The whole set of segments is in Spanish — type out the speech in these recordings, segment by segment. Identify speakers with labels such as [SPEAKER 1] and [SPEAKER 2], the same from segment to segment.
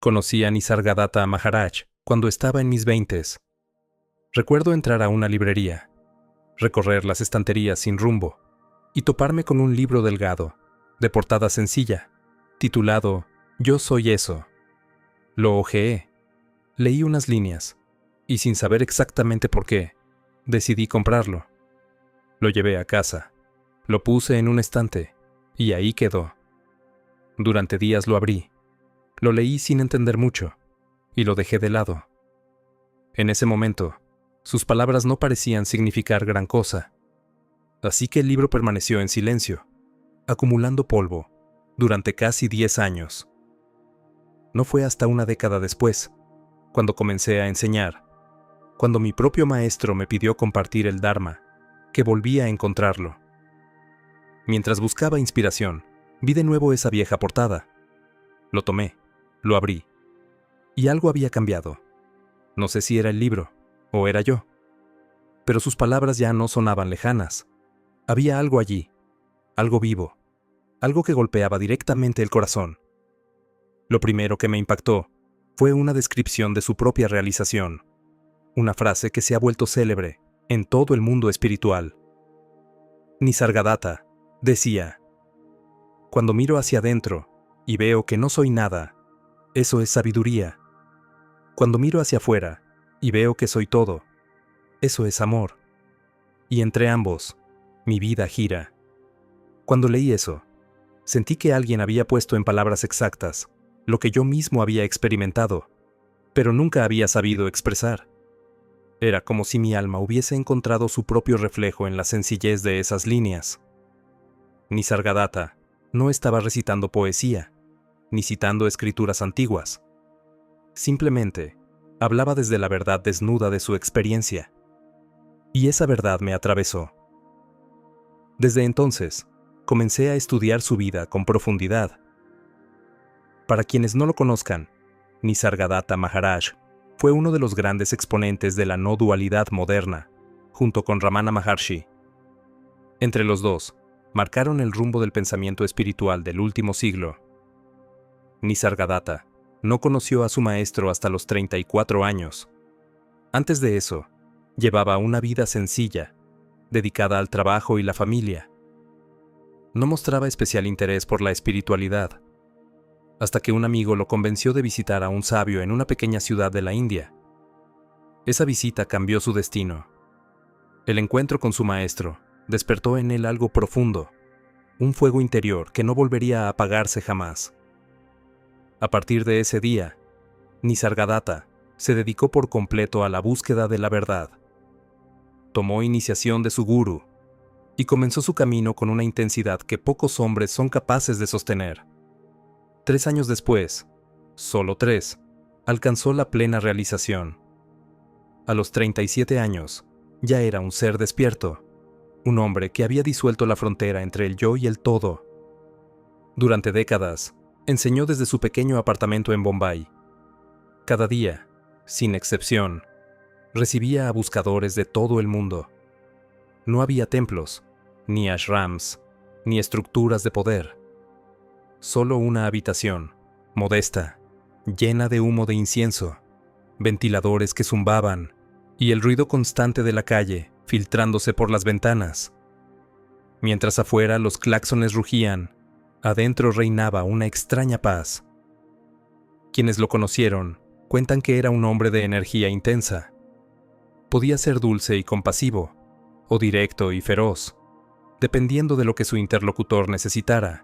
[SPEAKER 1] Conocí a Nisargadatta Maharaj cuando estaba en mis 20s. Recuerdo entrar a una librería, recorrer las estanterías sin rumbo y toparme con un libro delgado, de portada sencilla, titulado Yo soy eso. Lo hojeé, leí unas líneas y sin saber exactamente por qué, decidí comprarlo. Lo llevé a casa, lo puse en un estante y ahí quedó. Durante días lo abrí, lo leí sin entender mucho y lo dejé de lado. En ese momento, sus palabras no parecían significar gran cosa, así que el libro permaneció en silencio, acumulando polvo, durante casi 10 años. No fue hasta una década después, cuando comencé a enseñar, cuando mi propio maestro me pidió compartir el Dharma, que volví a encontrarlo. Mientras buscaba inspiración, vi de nuevo esa vieja portada. Lo tomé, lo abrí, y algo había cambiado. No sé si era el libro, o era yo, pero sus palabras ya no sonaban lejanas. Había algo allí, algo vivo, algo que golpeaba directamente el corazón. Lo primero que me impactó fue una descripción de su propia realización, una frase que se ha vuelto célebre en todo el mundo espiritual. Nisargadatta decía: cuando miro hacia adentro y veo que no soy nada, eso es sabiduría. Cuando miro hacia afuera y veo que soy todo, eso es amor. Y entre ambos, mi vida gira. Cuando leí eso, sentí que alguien había puesto en palabras exactas lo que yo mismo había experimentado, pero nunca había sabido expresar. Era como si mi alma hubiese encontrado su propio reflejo en la sencillez de esas líneas. Nisargadatta no estaba recitando poesía, ni citando escrituras antiguas. Simplemente, hablaba desde la verdad desnuda de su experiencia. Y esa verdad me atravesó. Desde entonces, comencé a estudiar su vida con profundidad. Para quienes no lo conozcan, Nisargadatta Maharaj fue uno de los grandes exponentes de la no dualidad moderna, junto con Ramana Maharshi. Entre los dos, marcaron el rumbo del pensamiento espiritual del último siglo. Nisargadatta no conoció a su maestro hasta los 34 años. Antes de eso, llevaba una vida sencilla, dedicada al trabajo y la familia. No mostraba especial interés por la espiritualidad, hasta que un amigo lo convenció de visitar a un sabio en una pequeña ciudad de la India. Esa visita cambió su destino. El encuentro con su maestro despertó en él algo profundo, un fuego interior que no volvería a apagarse jamás. A partir de ese día, Nisargadatta se dedicó por completo a la búsqueda de la verdad. Tomó iniciación de su gurú y comenzó su camino con una intensidad que pocos hombres son capaces de sostener. 3 años después, solo 3, alcanzó la plena realización. A los 37 años, ya era un ser despierto, un hombre que había disuelto la frontera entre el yo y el todo. Durante décadas, enseñó desde su pequeño apartamento en Bombay. Cada día, sin excepción, recibía a buscadores de todo el mundo. No había templos, ni ashrams, ni estructuras de poder. Solo una habitación, modesta, llena de humo de incienso, ventiladores que zumbaban y el ruido constante de la calle filtrándose por las ventanas. Mientras afuera los claxones rugían, adentro reinaba una extraña paz. Quienes lo conocieron cuentan que era un hombre de energía intensa. Podía ser dulce y compasivo, o directo y feroz, dependiendo de lo que su interlocutor necesitara.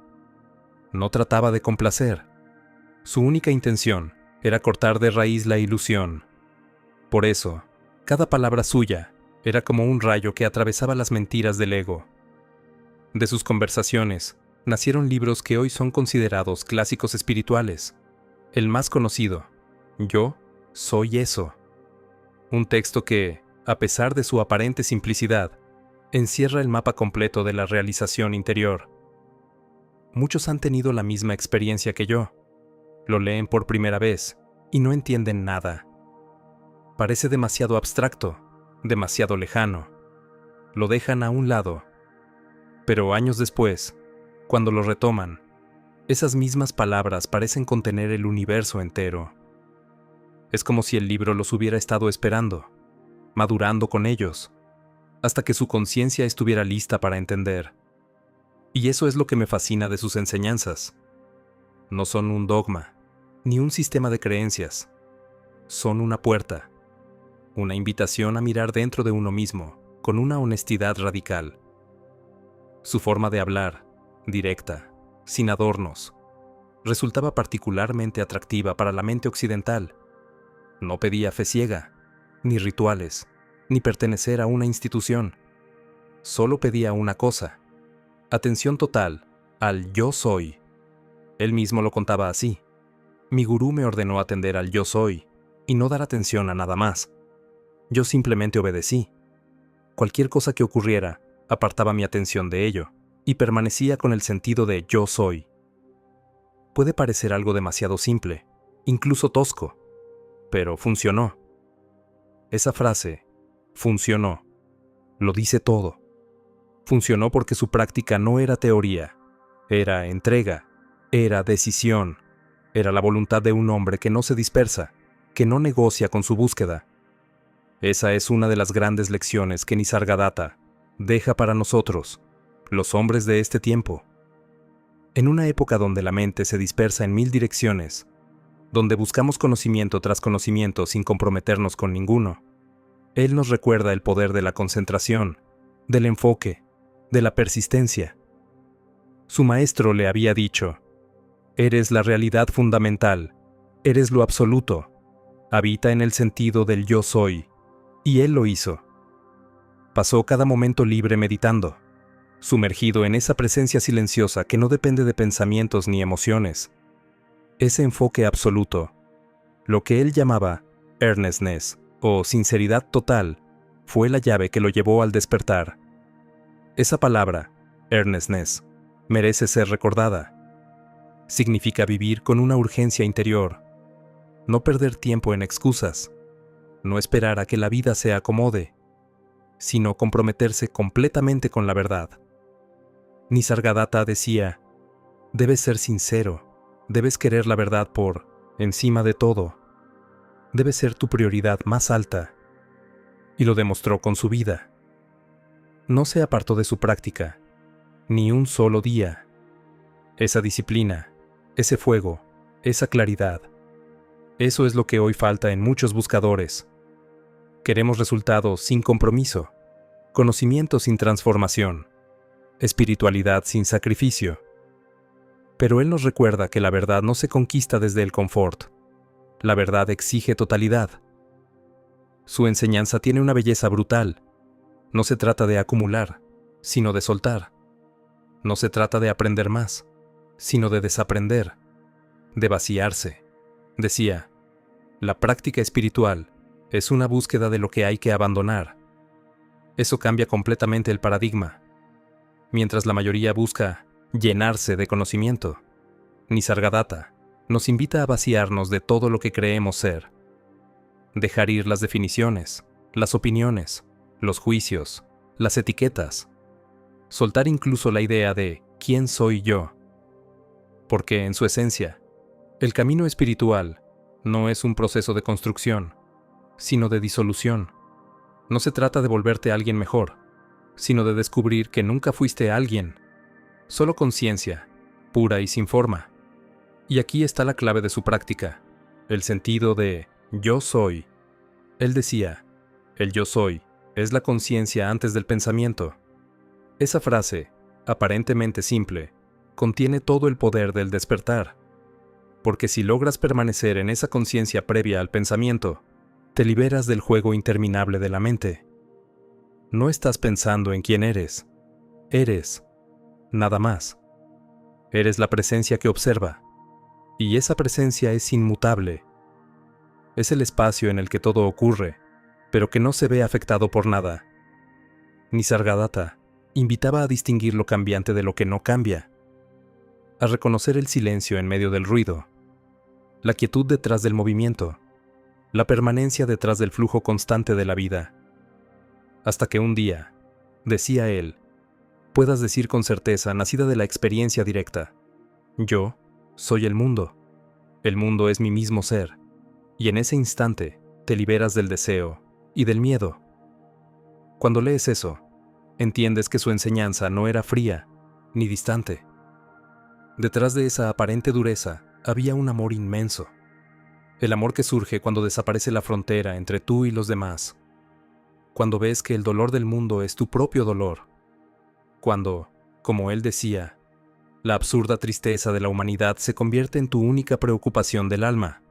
[SPEAKER 1] No trataba de complacer. Su única intención era cortar de raíz la ilusión. Por eso, cada palabra suya era como un rayo que atravesaba las mentiras del ego. De sus conversaciones nacieron libros que hoy son considerados clásicos espirituales. El más conocido, Yo soy eso. Un texto que, a pesar de su aparente simplicidad, encierra el mapa completo de la realización interior. Muchos han tenido la misma experiencia que yo. Lo leen por primera vez y no entienden nada. Parece demasiado abstracto, demasiado lejano. Lo dejan a un lado. Pero años después, cuando lo retoman, Esas mismas palabras parecen contener el universo entero. Es como si el libro los hubiera estado esperando, madurando con ellos, hasta que su conciencia estuviera lista para entender. Y eso es lo que me fascina de sus enseñanzas. No son un dogma, ni un sistema de creencias. Son una puerta, una invitación a mirar dentro de uno mismo, con una honestidad radical. Su forma de hablar, directa, sin adornos, resultaba particularmente atractiva para la mente occidental. No pedía fe ciega, ni rituales, ni pertenecer a una institución. Solo pedía una cosa: atención total al yo soy. Él mismo lo contaba así. Mi gurú me ordenó atender al yo soy y no dar atención a nada más. Yo simplemente obedecí. Cualquier cosa que ocurriera apartaba mi atención de ello y permanecía con el sentido de yo soy. Puede parecer algo demasiado simple, incluso tosco, pero funcionó. Esa frase, funcionó, lo dice todo. Funcionó porque su práctica no era teoría, era entrega, era decisión, era la voluntad de un hombre que no se dispersa, que no negocia con su búsqueda. Esa es una de las grandes lecciones que Nisargadatta deja para nosotros, los hombres de este tiempo. En una época donde la mente se dispersa en 1000 direcciones, donde buscamos conocimiento tras conocimiento sin comprometernos con ninguno, él nos recuerda el poder de la concentración, del enfoque, de la persistencia. Su maestro le había dicho: eres la realidad fundamental, eres lo absoluto, habita en el sentido del yo soy, y él lo hizo. Pasó cada momento libre meditando, sumergido en esa presencia silenciosa que no depende de pensamientos ni emociones. Ese enfoque absoluto, lo que él llamaba earnestness o sinceridad total, fue la llave que lo llevó al despertar. Esa palabra, earnestness, merece ser recordada. Significa vivir con una urgencia interior, no perder tiempo en excusas, no esperar a que la vida se acomode, sino comprometerse completamente con la verdad. Nisargadatta decía: debes ser sincero, debes querer la verdad por encima de todo, debe ser tu prioridad más alta. Y lo demostró con su vida. No se apartó de su práctica, ni un solo día. Esa disciplina, ese fuego, esa claridad, eso es lo que hoy falta en muchos buscadores. Queremos resultados sin compromiso, conocimiento sin transformación, espiritualidad sin sacrificio. Pero él nos recuerda que la verdad no se conquista desde el confort. La verdad exige totalidad. Su enseñanza tiene una belleza brutal. No se trata de acumular, sino de soltar. No se trata de aprender más, sino de desaprender, de vaciarse. Decía: la práctica espiritual es una búsqueda de lo que hay que abandonar. Eso cambia completamente el paradigma. Mientras la mayoría busca llenarse de conocimiento, Nisargadatta nos invita a vaciarnos de todo lo que creemos ser. Dejar ir las definiciones, las opiniones, los juicios, las etiquetas. Soltar incluso la idea de ¿quién soy yo? Porque en su esencia, el camino espiritual no es un proceso de construcción, sino de disolución. No se trata de volverte alguien mejor, sino de descubrir que nunca fuiste alguien, solo conciencia, pura y sin forma. Y aquí está la clave de su práctica, el sentido de yo soy. Él decía: el yo soy es la conciencia antes del pensamiento. Esa frase, aparentemente simple, contiene todo el poder del despertar. Porque si logras permanecer en esa conciencia previa al pensamiento, te liberas del juego interminable de la mente. No estás pensando en quién eres. Eres nada más. Eres la presencia que observa. Y esa presencia es inmutable. Es el espacio en el que todo ocurre, pero que no se ve afectado por nada. Nisargadatta invitaba a distinguir lo cambiante de lo que no cambia, a reconocer el silencio en medio del ruido, la quietud detrás del movimiento, la permanencia detrás del flujo constante de la vida. Hasta que un día, decía él, puedas decir con certeza, nacida de la experiencia directa: yo soy el mundo es mi mismo ser, y en ese instante te liberas del deseo y del miedo. Cuando lees eso, entiendes que su enseñanza no era fría ni distante. Detrás de esa aparente dureza había un amor inmenso. El amor que surge cuando desaparece la frontera entre tú y los demás. Cuando ves que el dolor del mundo es tu propio dolor. Cuando, como él decía, la absurda tristeza de la humanidad se convierte en tu única preocupación del alma.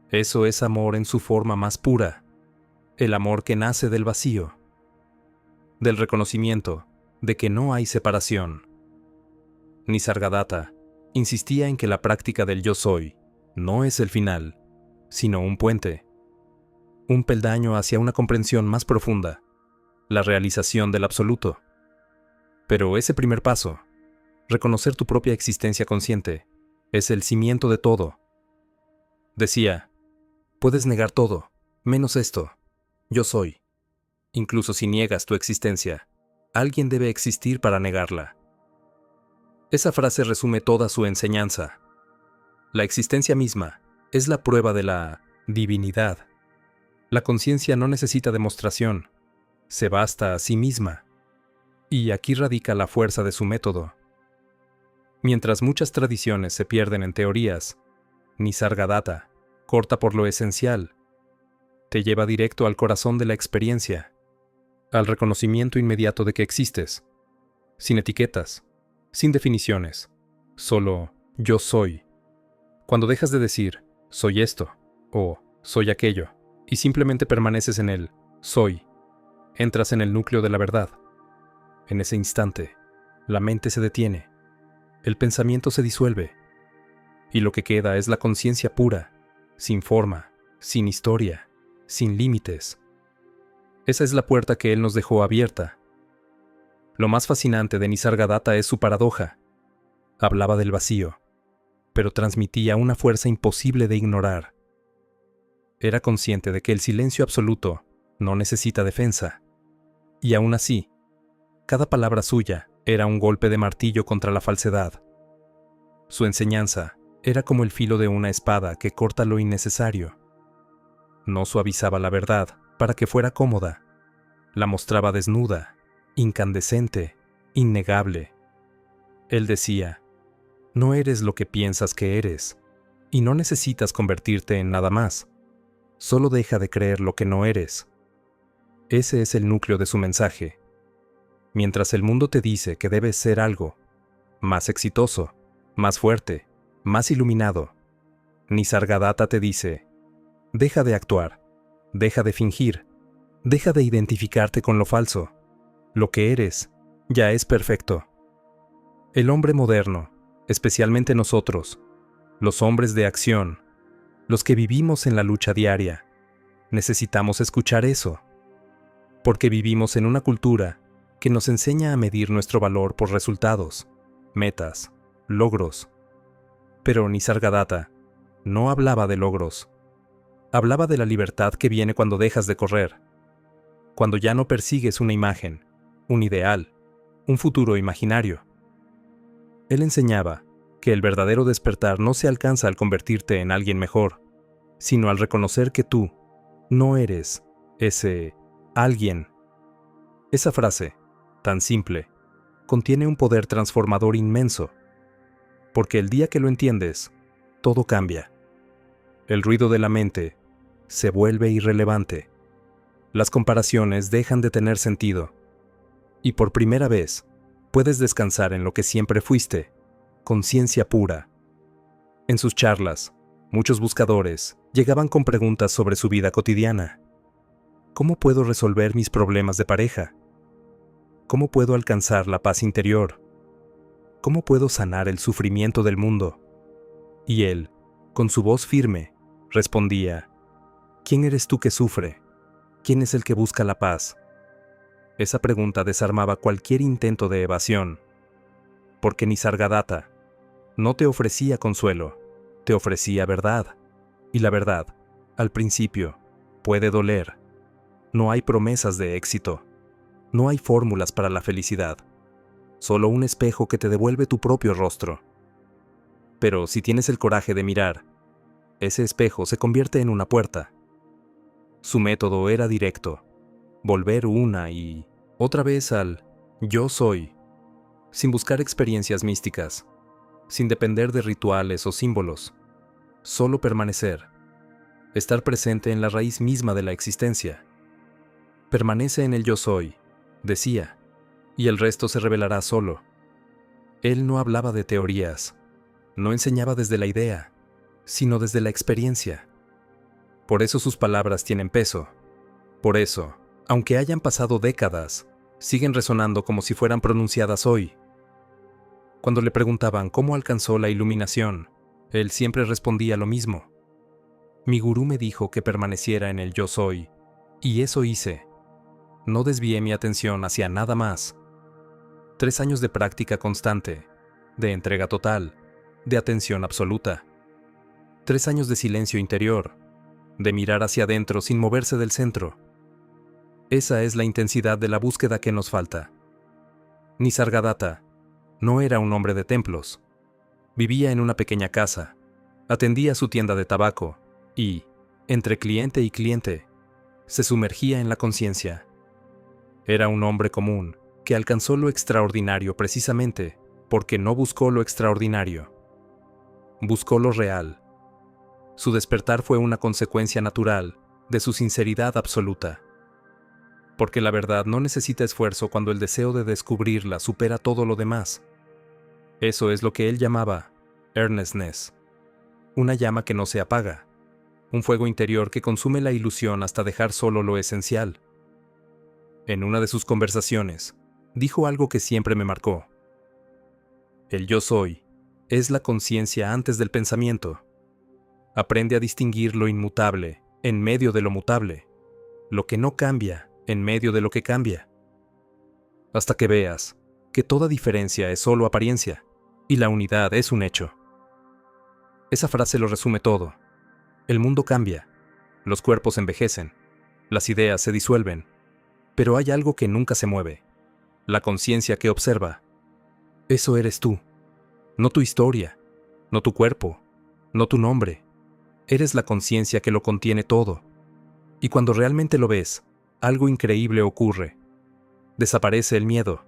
[SPEAKER 1] Eso es amor en su forma más pura, el amor que nace del vacío, del reconocimiento de que no hay separación. Nisargadatta insistía en que la práctica del yo soy no es el final, sino un puente, un peldaño hacia una comprensión más profunda, la realización del absoluto. Pero ese primer paso, reconocer tu propia existencia consciente, es el cimiento de todo. Decía, puedes negar todo, menos esto, yo soy. Incluso si niegas tu existencia, alguien debe existir para negarla. Esa frase resume toda su enseñanza. La existencia misma es la prueba de la divinidad. La conciencia no necesita demostración, se basta a sí misma. Y aquí radica la fuerza de su método. Mientras muchas tradiciones se pierden en teorías, Nisargadatta corta por lo esencial, te lleva directo al corazón de la experiencia, al reconocimiento inmediato de que existes, sin etiquetas, sin definiciones, solo yo soy. Cuando dejas de decir, soy esto, o soy aquello, y simplemente permaneces en el soy, entras en el núcleo de la verdad. En ese instante, la mente se detiene, el pensamiento se disuelve, y lo que queda es la conciencia pura, sin forma, sin historia, sin límites. Esa es la puerta que él nos dejó abierta. Lo más fascinante de Nisargadatta es su paradoja. Hablaba del vacío, pero transmitía una fuerza imposible de ignorar. Era consciente de que el silencio absoluto no necesita defensa, y aún así, cada palabra suya era un golpe de martillo contra la falsedad. Su enseñanza era como el filo de una espada que corta lo innecesario. No suavizaba la verdad para que fuera cómoda. La mostraba desnuda, incandescente, innegable. Él decía, no eres lo que piensas que eres, y no necesitas convertirte en nada más. Solo deja de creer lo que no eres. Ese es el núcleo de su mensaje. Mientras el mundo te dice que debes ser algo, más exitoso, más fuerte, más iluminado, Nisargadatta te dice, deja de actuar, deja de fingir, deja de identificarte con lo falso. Lo que eres ya es perfecto. El hombre moderno, especialmente nosotros, los hombres de acción, los que vivimos en la lucha diaria, necesitamos escuchar eso, porque vivimos en una cultura que nos enseña a medir nuestro valor por resultados, metas, logros. Pero Nisargadatta no hablaba de logros. Hablaba de la libertad que viene cuando dejas de correr, cuando ya no persigues una imagen, un ideal, un futuro imaginario. Él enseñaba que el verdadero despertar no se alcanza al convertirte en alguien mejor, sino al reconocer que tú no eres ese alguien. Esa frase, tan simple, contiene un poder transformador inmenso, porque el día que lo entiendes, todo cambia. El ruido de la mente se vuelve irrelevante. Las comparaciones dejan de tener sentido. Y por primera vez, puedes descansar en lo que siempre fuiste, conciencia pura. En sus charlas, muchos buscadores llegaban con preguntas sobre su vida cotidiana. ¿Cómo puedo resolver mis problemas de pareja? ¿Cómo puedo alcanzar la paz interior? ¿Cómo puedo sanar el sufrimiento del mundo? Y él, con su voz firme, respondía, ¿quién eres tú que sufre? ¿Quién es el que busca la paz? Esa pregunta desarmaba cualquier intento de evasión, porque Nisargadatta no te ofrecía consuelo, te ofrecía verdad, y la verdad, al principio, puede doler. No hay promesas de éxito, no hay fórmulas para la felicidad, solo un espejo que te devuelve tu propio rostro. Pero si tienes el coraje de mirar, ese espejo se convierte en una puerta. Su método era directo, volver una y otra vez al yo soy, sin buscar experiencias místicas, sin depender de rituales o símbolos, solo permanecer, estar presente en la raíz misma de la existencia. Permanece en el yo soy, decía, y el resto se revelará solo. Él no hablaba de teorías, no enseñaba desde la idea, sino desde la experiencia. Por eso sus palabras tienen peso. Por eso, aunque hayan pasado décadas, siguen resonando como si fueran pronunciadas hoy. Cuando le preguntaban cómo alcanzó la iluminación, él siempre respondía lo mismo. Mi gurú me dijo que permaneciera en el yo soy, y eso hice. No desvié mi atención hacia nada más. 3 años de práctica constante, de entrega total, de atención absoluta. 3 años de silencio interior, de mirar hacia adentro sin moverse del centro. Esa es la intensidad de la búsqueda que nos falta. Nisargadatta no era un hombre de templos. Vivía en una pequeña casa, atendía su tienda de tabaco y, entre cliente y cliente, se sumergía en la conciencia. Era un hombre común que alcanzó lo extraordinario precisamente porque no buscó lo extraordinario. Buscó lo real. Su despertar fue una consecuencia natural de su sinceridad absoluta. Porque la verdad no necesita esfuerzo cuando el deseo de descubrirla supera todo lo demás. Eso es lo que él llamaba earnestness, una llama que no se apaga, un fuego interior que consume la ilusión hasta dejar solo lo esencial. En una de sus conversaciones, dijo algo que siempre me marcó. El yo soy es la conciencia antes del pensamiento. Aprende a distinguir lo inmutable en medio de lo mutable, lo que no cambia en medio de lo que cambia, hasta que veas que toda diferencia es solo apariencia y la unidad es un hecho. Esa frase lo resume todo. El mundo cambia, los cuerpos envejecen, las ideas se disuelven, pero hay algo que nunca se mueve, la conciencia que observa. Eso eres tú, no tu historia, no tu cuerpo, no tu nombre. Eres la conciencia que lo contiene todo. Y cuando realmente lo ves, algo increíble ocurre. Desaparece el miedo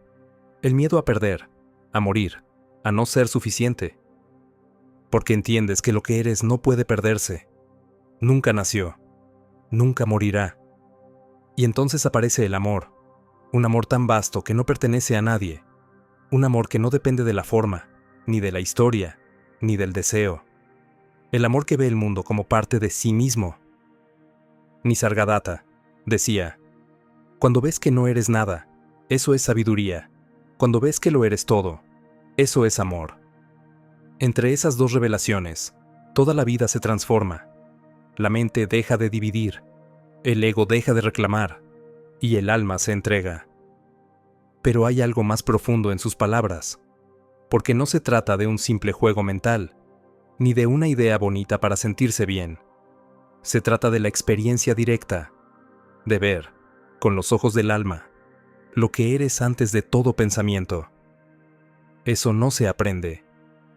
[SPEAKER 1] a perder, a morir, a no ser suficiente. Porque entiendes que lo que eres no puede perderse. Nunca nació, nunca morirá. Y entonces aparece el amor, un amor tan vasto que no pertenece a nadie, un amor que no depende de la forma, ni de la historia, ni del deseo. El amor que ve el mundo como parte de sí mismo. Nisargadatta decía, cuando ves que no eres nada, eso es sabiduría. Cuando ves que lo eres todo, eso es amor. Entre esas dos revelaciones, toda la vida se transforma. La mente deja de dividir, el ego deja de reclamar, y el alma se entrega. Pero hay algo más profundo en sus palabras, porque no se trata de un simple juego mental, ni de una idea bonita para sentirse bien. Se trata de la experiencia directa, de ver, con los ojos del alma, lo que eres antes de todo pensamiento. Eso no se aprende,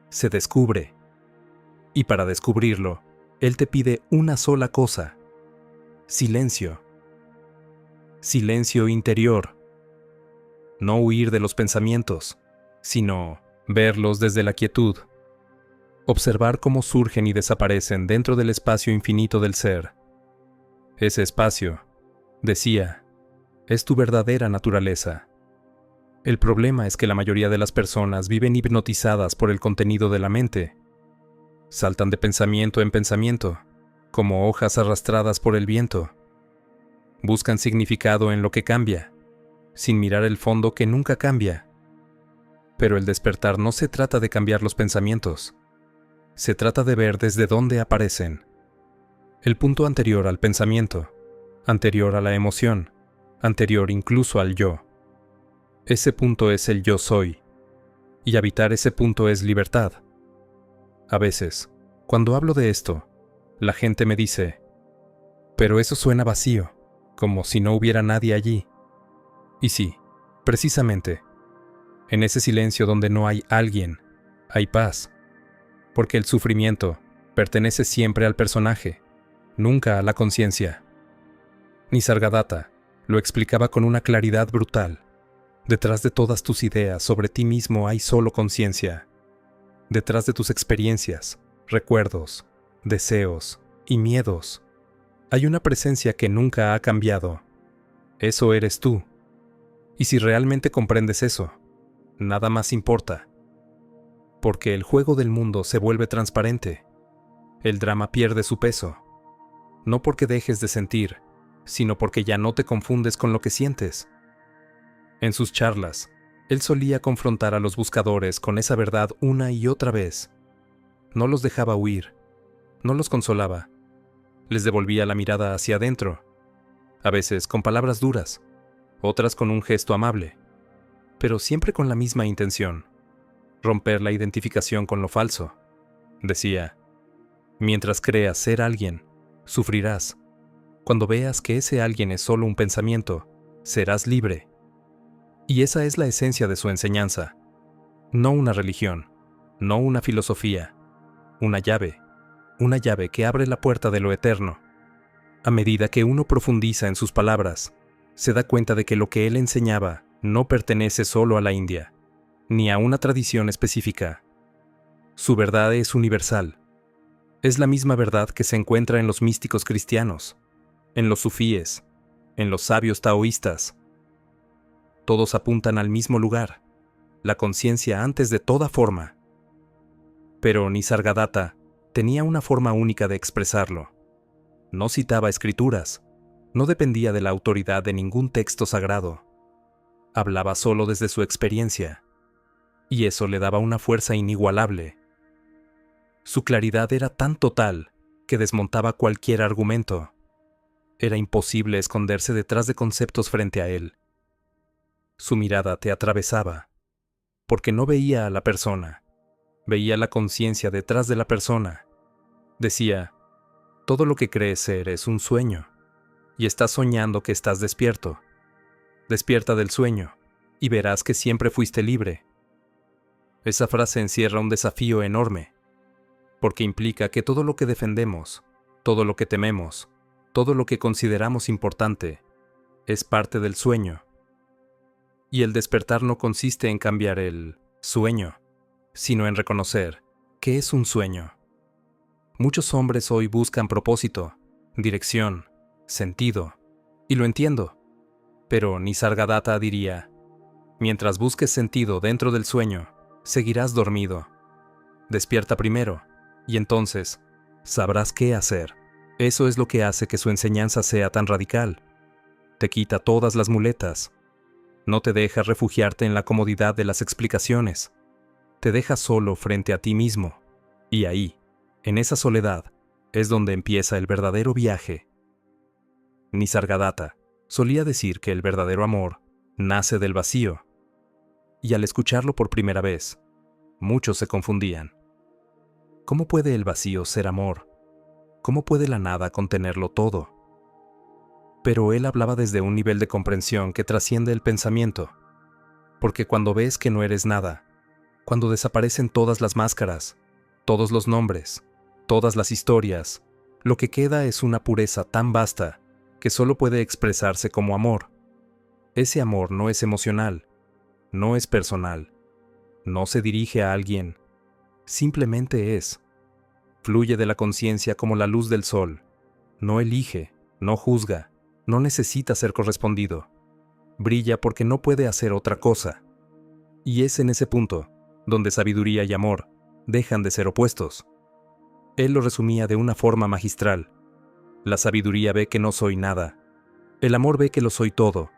[SPEAKER 1] se descubre. Y para descubrirlo, él te pide una sola cosa: silencio. Silencio interior. No huir de los pensamientos, sino verlos desde la quietud. Observar cómo surgen y desaparecen dentro del espacio infinito del ser. Ese espacio, decía, es tu verdadera naturaleza. El problema es que la mayoría de las personas viven hipnotizadas por el contenido de la mente. Saltan de pensamiento en pensamiento, como hojas arrastradas por el viento. Buscan significado en lo que cambia, sin mirar el fondo que nunca cambia. Pero el despertar no se trata de cambiar los pensamientos. Se trata de ver desde dónde aparecen. El punto anterior al pensamiento, anterior a la emoción, anterior incluso al yo. Ese punto es el yo soy, y habitar ese punto es libertad. A veces, cuando hablo de esto, la gente me dice, pero eso suena vacío, como si no hubiera nadie allí. Y sí, precisamente, en ese silencio donde no hay alguien, hay paz. Porque el sufrimiento pertenece siempre al personaje, nunca a la conciencia. Nisargadatta lo explicaba con una claridad brutal. Detrás de todas tus ideas sobre ti mismo hay solo conciencia. Detrás de tus experiencias, recuerdos, deseos y miedos, hay una presencia que nunca ha cambiado. Eso eres tú. Y si realmente comprendes eso, nada más importa. Porque el juego del mundo se vuelve transparente. El drama pierde su peso. No porque dejes de sentir, sino porque ya no te confundes con lo que sientes. En sus charlas, él solía confrontar a los buscadores con esa verdad una y otra vez. No los dejaba huir, no los consolaba. Les devolvía la mirada hacia adentro, a veces con palabras duras, otras con un gesto amable, pero siempre con la misma intención: romper la identificación con lo falso. Decía: mientras creas ser alguien, sufrirás. Cuando veas que ese alguien es solo un pensamiento, serás libre. Y esa es la esencia de su enseñanza. No una religión, no una filosofía, una llave que abre la puerta de lo eterno. A medida que uno profundiza en sus palabras, se da cuenta de que lo que él enseñaba no pertenece solo a la India, ni a una tradición específica. Su verdad es universal. Es la misma verdad que se encuentra en los místicos cristianos, en los sufíes, en los sabios taoístas. Todos apuntan al mismo lugar, la conciencia antes de toda forma. Pero Nisargadatta tenía una forma única de expresarlo. No citaba escrituras, no dependía de la autoridad de ningún texto sagrado. Hablaba solo desde su experiencia, y eso le daba una fuerza inigualable. Su claridad era tan total que desmontaba cualquier argumento. Era imposible esconderse detrás de conceptos frente a él. Su mirada te atravesaba, porque no veía a la persona, veía la conciencia detrás de la persona. Decía: todo lo que crees ser es un sueño, y estás soñando que estás despierto. Despierta del sueño, y verás que siempre fuiste libre. Esa frase encierra un desafío enorme, porque implica que todo lo que defendemos, todo lo que tememos, todo lo que consideramos importante, es parte del sueño. Y el despertar no consiste en cambiar el sueño, sino en reconocer que es un sueño. Muchos hombres hoy buscan propósito, dirección, sentido, y lo entiendo. Pero Nisargadatta diría: mientras busques sentido dentro del sueño, seguirás dormido. Despierta primero, y entonces sabrás qué hacer. Eso es lo que hace que su enseñanza sea tan radical. Te quita todas las muletas. No te deja refugiarte en la comodidad de las explicaciones. Te deja solo frente a ti mismo. Y ahí, en esa soledad, es donde empieza el verdadero viaje. Nisargadatta solía decir que el verdadero amor nace del vacío. Y al escucharlo por primera vez, muchos se confundían. ¿Cómo puede el vacío ser amor? ¿Cómo puede la nada contenerlo todo? Pero él hablaba desde un nivel de comprensión que trasciende el pensamiento. Porque cuando ves que no eres nada, cuando desaparecen todas las máscaras, todos los nombres, todas las historias, lo que queda es una pureza tan vasta que solo puede expresarse como amor. Ese amor no es emocional, no es personal, no se dirige a alguien, simplemente es. Fluye de la conciencia como la luz del sol. No elige, no juzga, no necesita ser correspondido. Brilla porque no puede hacer otra cosa. Y es en ese punto donde sabiduría y amor dejan de ser opuestos. Él lo resumía de una forma magistral. La sabiduría ve que no soy nada. El amor ve que lo soy todo.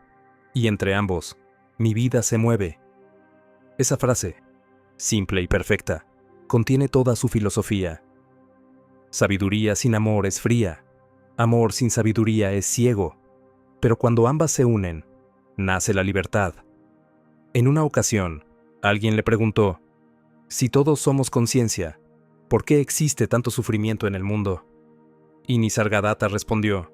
[SPEAKER 1] Y entre ambos, mi vida se mueve. Esa frase, simple y perfecta, contiene toda su filosofía. Sabiduría sin amor es fría. Amor sin sabiduría es ciego. Pero cuando ambas se unen, nace la libertad. En una ocasión, alguien le preguntó: si todos somos conciencia, ¿por qué existe tanto sufrimiento en el mundo? Y Nisargadatta respondió: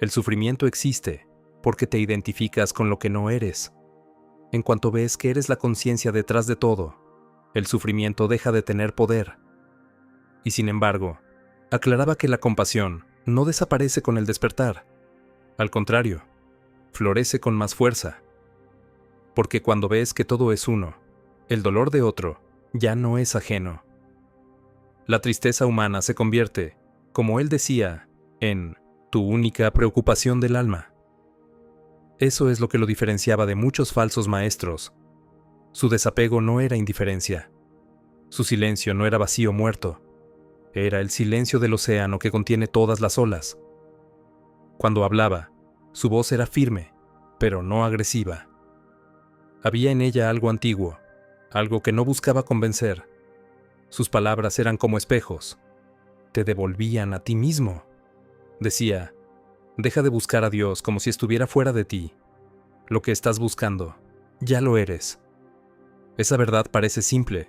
[SPEAKER 1] el sufrimiento existe porque te identificas con lo que no eres. En cuanto ves que eres la conciencia detrás de todo, el sufrimiento deja de tener poder. Y sin embargo, aclaraba que la compasión no desaparece con el despertar. Al contrario, florece con más fuerza. Porque cuando ves que todo es uno, el dolor de otro ya no es ajeno. La tristeza humana se convierte, como él decía, en tu única preocupación del alma. Eso es lo que lo diferenciaba de muchos falsos maestros. Su desapego no era indiferencia. Su silencio no era vacío muerto. Era el silencio del océano que contiene todas las olas. Cuando hablaba, su voz era firme, pero no agresiva. Había en ella algo antiguo, algo que no buscaba convencer. Sus palabras eran como espejos. Te devolvían a ti mismo. Decía, deja de buscar a Dios como si estuviera fuera de ti. Lo que estás buscando, ya lo eres. Esa verdad parece simple,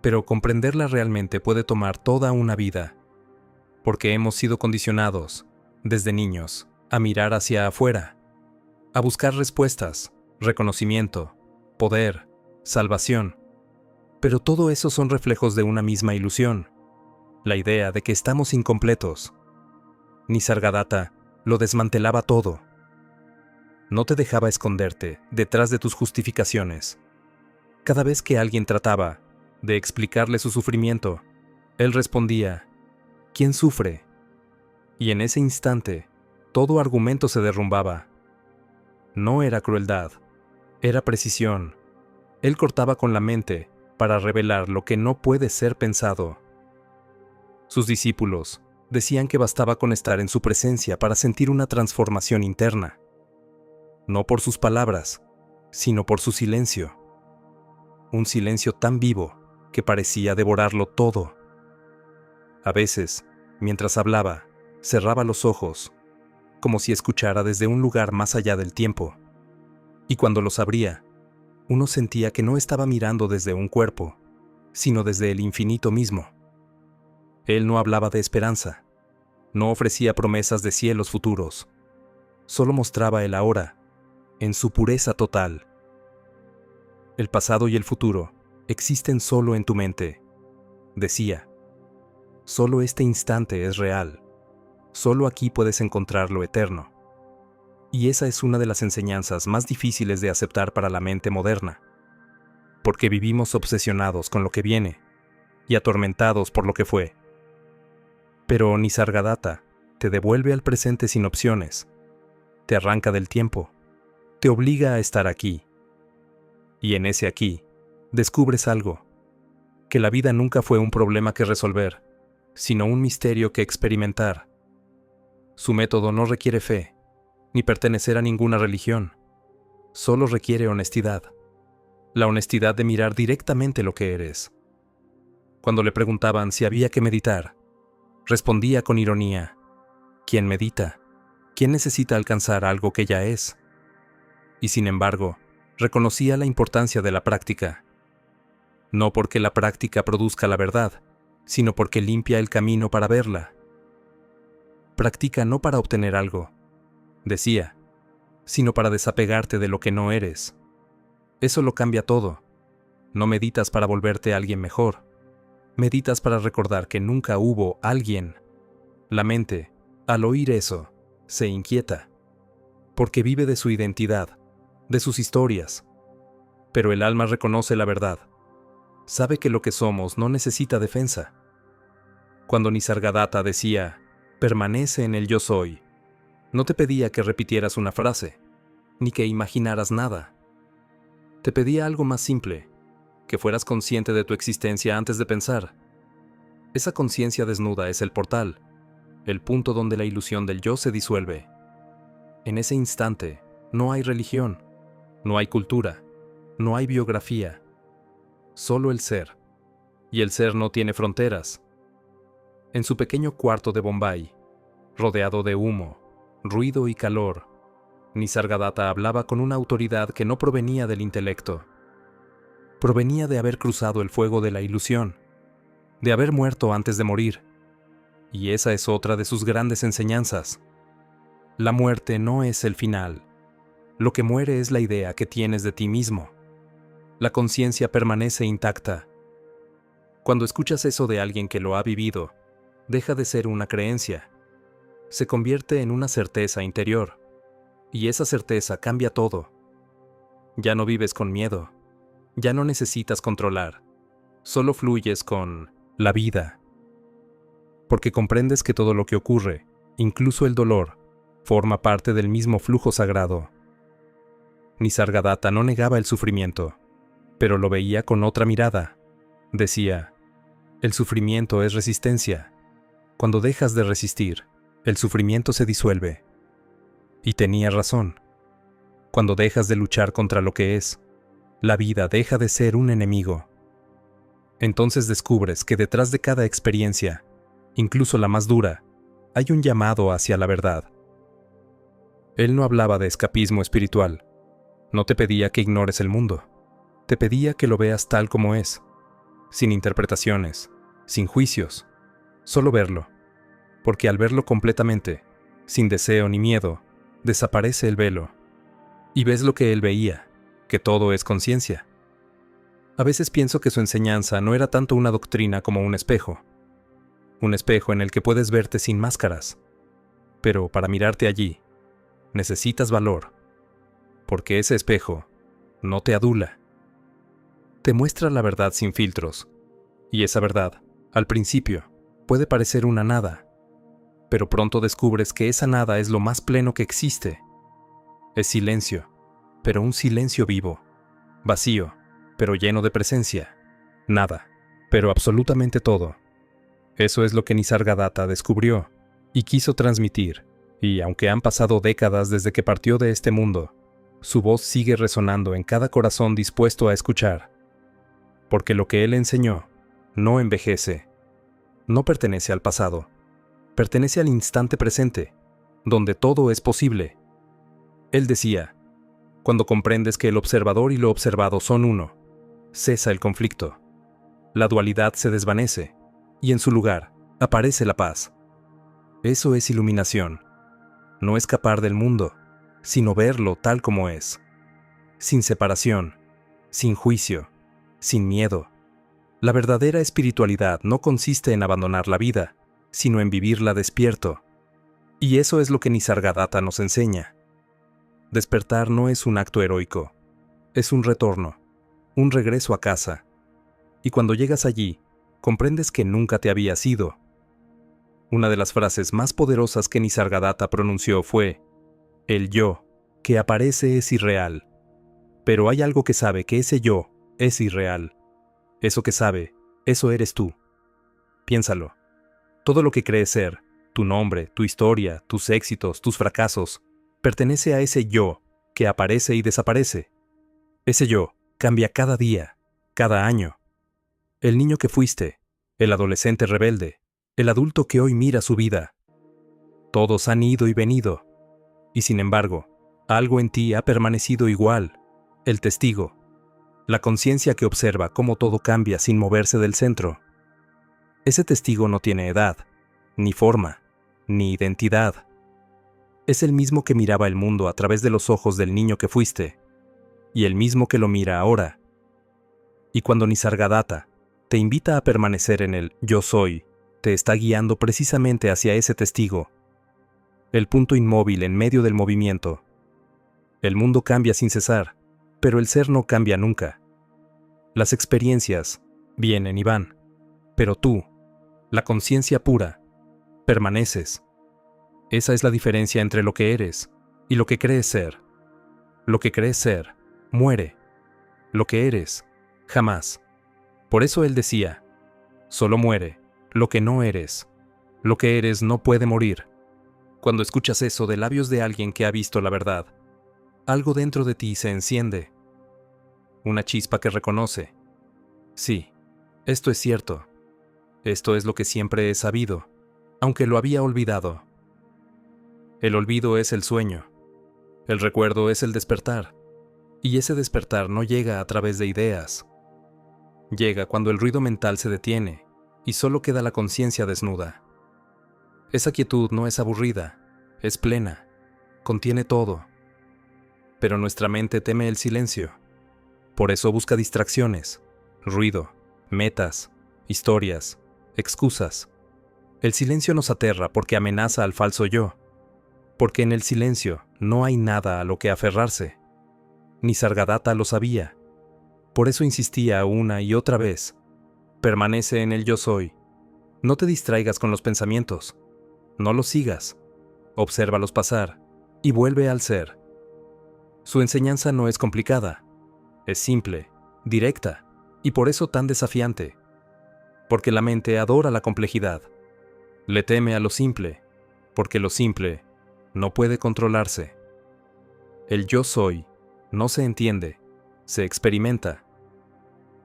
[SPEAKER 1] pero comprenderla realmente puede tomar toda una vida. Porque hemos sido condicionados, desde niños, a mirar hacia afuera, a buscar respuestas, reconocimiento, poder, salvación. Pero todo eso son reflejos de una misma ilusión, la idea de que estamos incompletos. Nisargadatta lo desmantelaba todo. No te dejaba esconderte detrás de tus justificaciones. Cada vez que alguien trataba de explicarle su sufrimiento, él respondía, ¿quién sufre? Y en ese instante, todo argumento se derrumbaba. No era crueldad, era precisión. Él cortaba con la mente para revelar lo que no puede ser pensado. Sus discípulos decían que bastaba con estar en su presencia para sentir una transformación interna. No por sus palabras, sino por su silencio. Un silencio tan vivo que parecía devorarlo todo. A veces, mientras hablaba, cerraba los ojos, como si escuchara desde un lugar más allá del tiempo. Y cuando los abría, uno sentía que no estaba mirando desde un cuerpo, sino desde el infinito mismo. Él no hablaba de esperanza, no ofrecía promesas de cielos futuros, solo mostraba el ahora, en su pureza total. El pasado y el futuro existen solo en tu mente, decía. Solo este instante es real, solo aquí puedes encontrar lo eterno. Y esa es una de las enseñanzas más difíciles de aceptar para la mente moderna, porque vivimos obsesionados con lo que viene y atormentados por lo que fue. Pero Nisargadatta te devuelve al presente sin opciones, te arranca del tiempo, te obliga a estar aquí. Y en ese aquí, descubres algo, que la vida nunca fue un problema que resolver, sino un misterio que experimentar. Su método no requiere fe, ni pertenecer a ninguna religión, solo requiere honestidad, la honestidad de mirar directamente lo que eres. Cuando le preguntaban si había que meditar, respondía con ironía, ¿quién medita? ¿Quién necesita alcanzar algo que ya es? Y sin embargo, reconocía la importancia de la práctica. No porque la práctica produzca la verdad, sino porque limpia el camino para verla. Practica no para obtener algo, decía, sino para desapegarte de lo que no eres. Eso lo cambia todo. No meditas para volverte alguien mejor. Meditas para recordar que nunca hubo alguien. La mente, al oír eso, se inquieta, porque vive de su identidad, de sus historias. Pero el alma reconoce la verdad. Sabe que lo que somos no necesita defensa. Cuando Nisargadatta decía, permanece en el yo soy, no te pedía que repitieras una frase, ni que imaginaras nada. Te pedía algo más simple, que fueras consciente de tu existencia antes de pensar. Esa conciencia desnuda es el portal, el punto donde la ilusión del yo se disuelve. En ese instante, no hay religión, no hay cultura, no hay biografía, solo el ser. Y el ser no tiene fronteras. En su pequeño cuarto de Bombay, rodeado de humo, ruido y calor, Nisargadatta hablaba con una autoridad que no provenía del intelecto. Provenía de haber cruzado el fuego de la ilusión, de haber muerto antes de morir. Y esa es otra de sus grandes enseñanzas. La muerte no es el final. Lo que muere es la idea que tienes de ti mismo. La conciencia permanece intacta. Cuando escuchas eso de alguien que lo ha vivido, deja de ser una creencia. Se convierte en una certeza interior. Y esa certeza cambia todo. Ya no vives con miedo. Ya no necesitas controlar. Solo fluyes con la vida. Porque comprendes que todo lo que ocurre, incluso el dolor, forma parte del mismo flujo sagrado. Nisargadatta no negaba el sufrimiento, pero lo veía con otra mirada. Decía, el sufrimiento es resistencia. Cuando dejas de resistir, el sufrimiento se disuelve. Y tenía razón. Cuando dejas de luchar contra lo que es, la vida deja de ser un enemigo. Entonces descubres que detrás de cada experiencia, incluso la más dura, hay un llamado hacia la verdad. Él no hablaba de escapismo espiritual. No te pedía que ignores el mundo. Te pedía que lo veas tal como es, sin interpretaciones, sin juicios, solo verlo. Porque al verlo completamente, sin deseo ni miedo, desaparece el velo. Y ves lo que él veía, que todo es conciencia. A veces pienso que su enseñanza no era tanto una doctrina como un espejo en el que puedes verte sin máscaras. Pero para mirarte allí, necesitas valor, porque ese espejo no te adula. Te muestra la verdad sin filtros, y esa verdad, al principio, puede parecer una nada, pero pronto descubres que esa nada es lo más pleno que existe. Es silencio, pero un silencio vivo, vacío, pero lleno de presencia, nada, pero absolutamente todo. Eso es lo que Nisargadatta descubrió y quiso transmitir, y aunque han pasado décadas desde que partió de este mundo, su voz sigue resonando en cada corazón dispuesto a escuchar. Porque lo que él enseñó no envejece, no pertenece al pasado, pertenece al instante presente, donde todo es posible. Él decía, cuando comprendes que el observador y lo observado son uno, cesa el conflicto. La dualidad se desvanece, y en su lugar aparece la paz. Eso es iluminación. No escapar del mundo, sino verlo tal como es. Sin separación, sin juicio, sin miedo. La verdadera espiritualidad no consiste en abandonar la vida, sino en vivirla despierto. Y eso es lo que Nisargadatta nos enseña. Despertar no es un acto heroico, es un retorno, un regreso a casa. Y cuando llegas allí, comprendes que nunca te habías ido. Una de las frases más poderosas que Nisargadatta pronunció fue, el yo que aparece es irreal. Pero hay algo que sabe que ese yo es irreal. Eso que sabe, eso eres tú. Piénsalo. Todo lo que crees ser, tu nombre, tu historia, tus éxitos, tus fracasos, pertenece a ese yo que aparece y desaparece. Ese yo cambia cada día, cada año. El niño que fuiste, el adolescente rebelde, el adulto que hoy mira su vida. Todos han ido y venido. Y sin embargo, algo en ti ha permanecido igual. El testigo. La conciencia que observa cómo todo cambia sin moverse del centro. Ese testigo no tiene edad, ni forma, ni identidad. Es el mismo que miraba el mundo a través de los ojos del niño que fuiste, y el mismo que lo mira ahora. Y cuando Nisargadatta te invita a permanecer en el yo soy, te está guiando precisamente hacia ese testigo, el punto inmóvil en medio del movimiento. El mundo cambia sin cesar, pero el ser no cambia nunca. Las experiencias vienen y van, pero tú, la conciencia pura, permaneces. Esa es la diferencia entre lo que eres y lo que crees ser. Lo que crees ser, muere. Lo que eres, jamás. Por eso él decía, solo muere lo que no eres. Lo que eres no puede morir. Cuando escuchas eso de labios de alguien que ha visto la verdad, algo dentro de ti se enciende. Una chispa que reconoce. Sí, esto es cierto. Esto es lo que siempre he sabido, aunque lo había olvidado. El olvido es el sueño. El recuerdo es el despertar. Y ese despertar no llega a través de ideas. Llega cuando el ruido mental se detiene y solo queda la conciencia desnuda. Esa quietud no es aburrida, es plena, contiene todo. Pero nuestra mente teme el silencio. Por eso busca distracciones, ruido, metas, historias, excusas. El silencio nos aterra porque amenaza al falso yo, porque en el silencio no hay nada a lo que aferrarse. Nisargadatta lo sabía. Por eso insistía una y otra vez. Permanece en el yo soy. No te distraigas con los pensamientos. No los sigas. Obsérvalos pasar y vuelve al ser. Su enseñanza no es complicada. Es simple, directa y por eso tan desafiante. Porque la mente adora la complejidad. Le teme a lo simple, porque lo simple no puede controlarse. El yo soy no se entiende, se experimenta.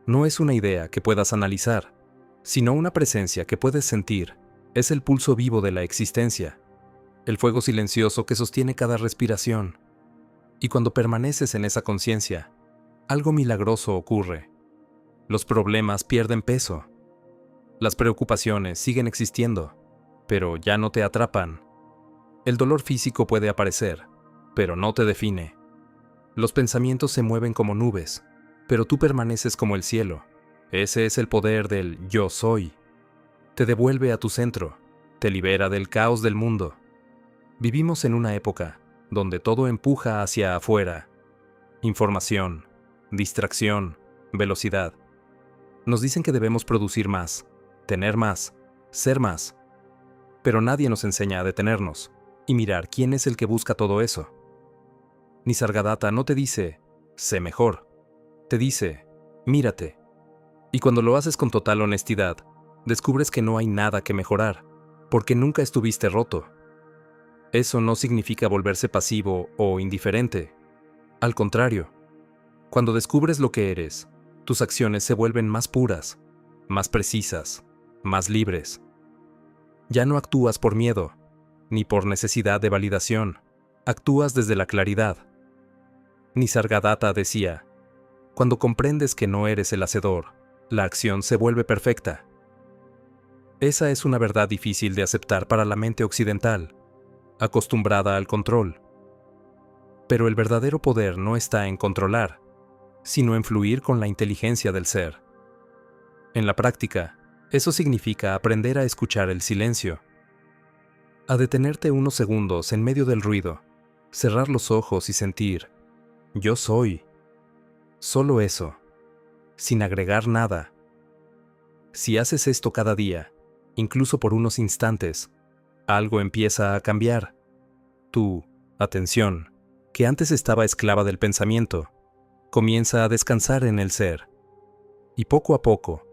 [SPEAKER 1] No es una idea que puedas analizar, sino una presencia que puedes sentir. Es el pulso vivo de la existencia, el fuego silencioso que sostiene cada respiración. Y cuando permaneces en esa conciencia, algo milagroso ocurre. Los problemas pierden peso. Las preocupaciones siguen existiendo, pero ya no te atrapan. El dolor físico puede aparecer, pero no te define. Los pensamientos se mueven como nubes, pero tú permaneces como el cielo. Ese es el poder del yo soy. Te devuelve a tu centro, te libera del caos del mundo. Vivimos en una época donde todo empuja hacia afuera. Información, distracción, velocidad. Nos dicen que debemos producir más, tener más, ser más. Pero nadie nos enseña a detenernos y mirar quién es el que busca todo eso. Nisargadatta no te dice, sé mejor. Te dice, mírate. Y cuando lo haces con total honestidad, descubres que no hay nada que mejorar, porque nunca estuviste roto. Eso no significa volverse pasivo o indiferente. Al contrario, cuando descubres lo que eres, tus acciones se vuelven más puras, más precisas, más libres. Ya no actúas por miedo, ni por necesidad de validación. Actúas desde la claridad. Nisargadatta decía, cuando comprendes que no eres el hacedor, la acción se vuelve perfecta. Esa es una verdad difícil de aceptar para la mente occidental, acostumbrada al control. Pero el verdadero poder no está en controlar, sino en fluir con la inteligencia del ser. En la práctica, eso significa aprender a escuchar el silencio, a detenerte unos segundos en medio del ruido, cerrar los ojos y sentir, yo soy. Solo eso, sin agregar nada. Si haces esto cada día, incluso por unos instantes, algo empieza a cambiar. Tu atención, que antes estaba esclava del pensamiento, comienza a descansar en el ser. Y poco a poco,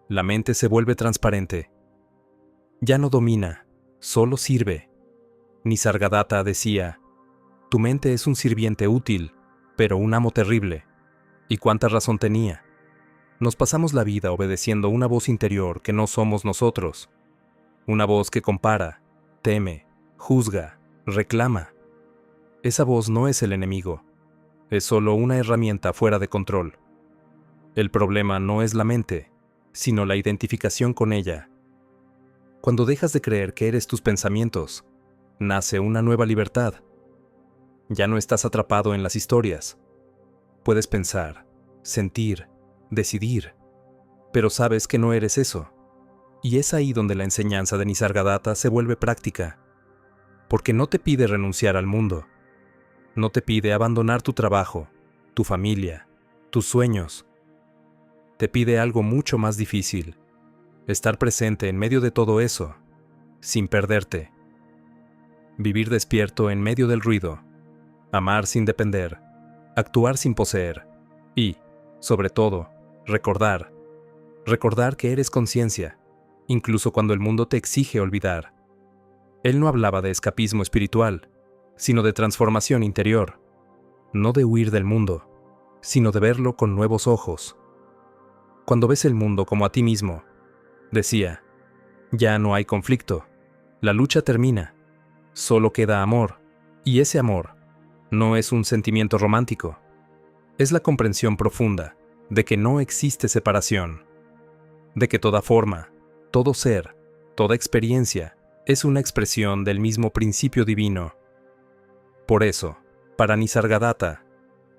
[SPEAKER 1] la mente se vuelve transparente. Ya no domina, solo sirve. Nisargadatta decía, tu mente es un sirviente útil, pero un amo terrible. ¿Y cuánta razón tenía? Nos pasamos la vida obedeciendo una voz interior que no somos nosotros. Una voz que compara, teme, juzga, reclama. Esa voz no es el enemigo, es solo una herramienta fuera de control. El problema no es la mente, sino la identificación con ella. Cuando dejas de creer que eres tus pensamientos, nace una nueva libertad. Ya no estás atrapado en las historias. Puedes pensar, sentir, decidir, pero sabes que no eres eso. Y es ahí donde la enseñanza de Nisargadatta se vuelve práctica, porque no te pide renunciar al mundo, no te pide abandonar tu trabajo, tu familia, tus sueños. Te pide algo mucho más difícil, estar presente en medio de todo eso, sin perderte. Vivir despierto en medio del ruido, amar sin depender, actuar sin poseer y, sobre todo, recordar que eres conciencia, incluso cuando el mundo te exige olvidar. Él no hablaba de escapismo espiritual, sino de transformación interior, no de huir del mundo, sino de verlo con nuevos ojos. Cuando ves el mundo como a ti mismo, decía, ya no hay conflicto, la lucha termina, solo queda amor, y ese amor no es un sentimiento romántico, es la comprensión profunda de que no existe separación, de que toda forma, todo ser, toda experiencia es una expresión del mismo principio divino. Por eso, para Nisargadatta,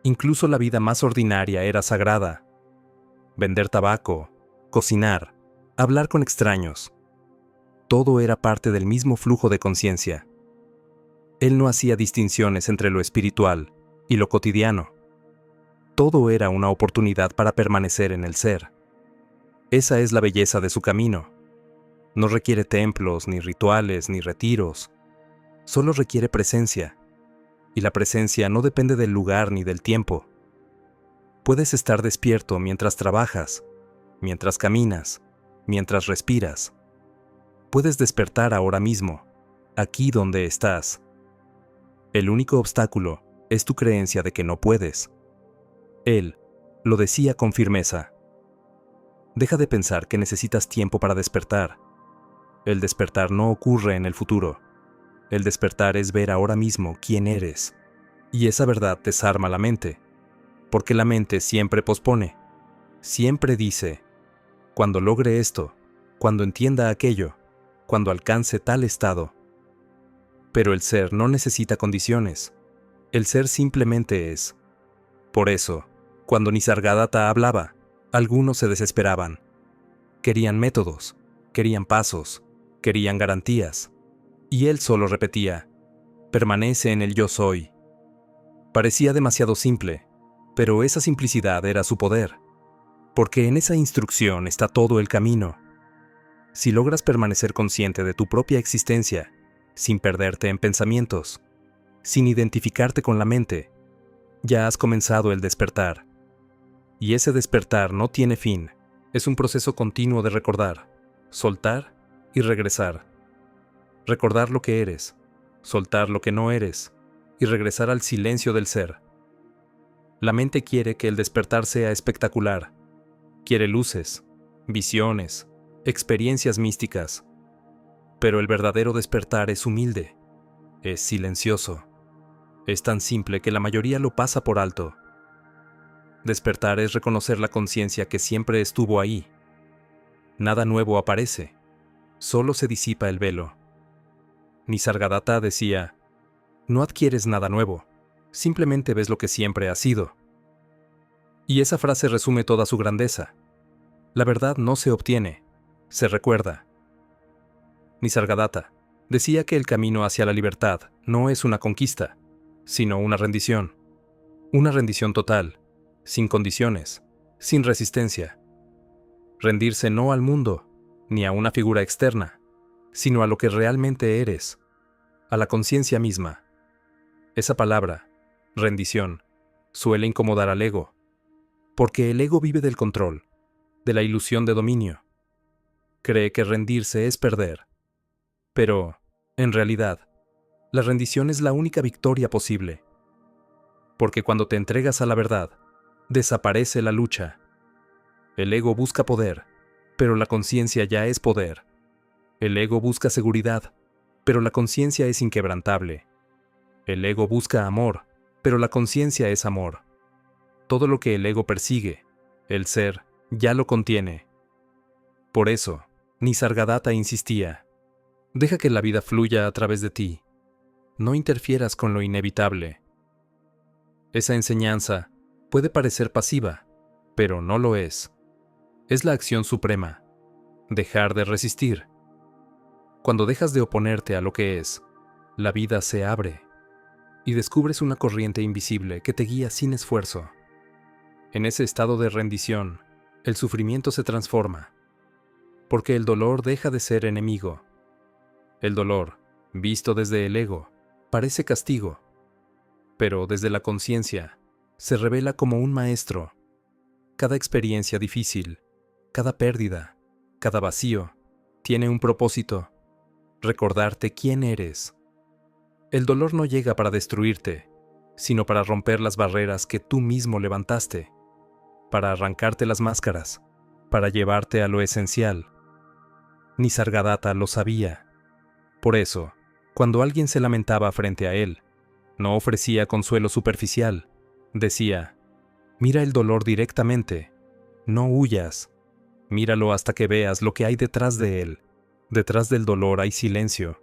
[SPEAKER 1] incluso la vida más ordinaria era sagrada. Vender tabaco, cocinar, hablar con extraños. Todo era parte del mismo flujo de conciencia. Él no hacía distinciones entre lo espiritual y lo cotidiano. Todo era una oportunidad para permanecer en el ser. Esa es la belleza de su camino. No requiere templos, ni rituales, ni retiros. Solo requiere presencia. Y la presencia no depende del lugar ni del tiempo. Puedes estar despierto mientras trabajas, mientras caminas, mientras respiras. Puedes despertar ahora mismo, aquí donde estás. El único obstáculo es tu creencia de que no puedes. Él lo decía con firmeza. Deja de pensar que necesitas tiempo para despertar. El despertar no ocurre en el futuro. El despertar es ver ahora mismo quién eres. Y esa verdad desarma la mente, porque la mente siempre pospone. Siempre dice, cuando logre esto, cuando entienda aquello, cuando alcance tal estado. Pero el ser no necesita condiciones. El ser simplemente es. Por eso, cuando Nisargadatta hablaba, algunos se desesperaban. Querían métodos, querían pasos, querían garantías. Y él solo repetía, permanece en el yo soy. Parecía demasiado simple, pero esa simplicidad era su poder, porque en esa instrucción está todo el camino. Si logras permanecer consciente de tu propia existencia, sin perderte en pensamientos, sin identificarte con la mente, ya has comenzado el despertar. Y ese despertar no tiene fin, es un proceso continuo de recordar, soltar y regresar. Recordar lo que eres, soltar lo que no eres, y regresar al silencio del ser. La mente quiere que el despertar sea espectacular. Quiere luces, visiones, experiencias místicas. Pero el verdadero despertar es humilde, es silencioso. Es tan simple que la mayoría lo pasa por alto. Despertar es reconocer la conciencia que siempre estuvo ahí. Nada nuevo aparece, solo se disipa el velo. Nisargadatta decía, no adquieres nada nuevo, simplemente ves lo que siempre ha sido. Y esa frase resume toda su grandeza. La verdad no se obtiene, se recuerda. Nisargadatta decía que el camino hacia la libertad no es una conquista, sino una rendición. Una rendición total, sin condiciones, sin resistencia. Rendirse no al mundo, ni a una figura externa, sino a lo que realmente eres, a la conciencia misma. Esa palabra, rendición, suele incomodar al ego, porque el ego vive del control, de la ilusión de dominio. Cree que rendirse es perder. Pero, en realidad, la rendición es la única victoria posible. Porque cuando te entregas a la verdad, desaparece la lucha. El ego busca poder, pero la conciencia ya es poder. El ego busca seguridad, pero la conciencia es inquebrantable. El ego busca amor, pero la conciencia es amor. Todo lo que el ego persigue, el ser, ya lo contiene. Por eso, Nisargadatta insistía, deja que la vida fluya a través de ti. No interfieras con lo inevitable. Esa enseñanza puede parecer pasiva, pero no lo es. Es la acción suprema, dejar de resistir. Cuando dejas de oponerte a lo que es, la vida se abre y descubres una corriente invisible que te guía sin esfuerzo. En ese estado de rendición, el sufrimiento se transforma, porque el dolor deja de ser enemigo. El dolor, visto desde el ego, parece castigo, pero desde la conciencia, se revela como un maestro. Cada experiencia difícil, cada pérdida, cada vacío, tiene un propósito: recordarte quién eres. El dolor no llega para destruirte, sino para romper las barreras que tú mismo levantaste, para arrancarte las máscaras, para llevarte a lo esencial. Nisargadatta lo sabía. Por eso, cuando alguien se lamentaba frente a él, no ofrecía consuelo superficial. Decía, mira el dolor directamente, no huyas. Míralo hasta que veas lo que hay detrás de él. Detrás del dolor hay silencio.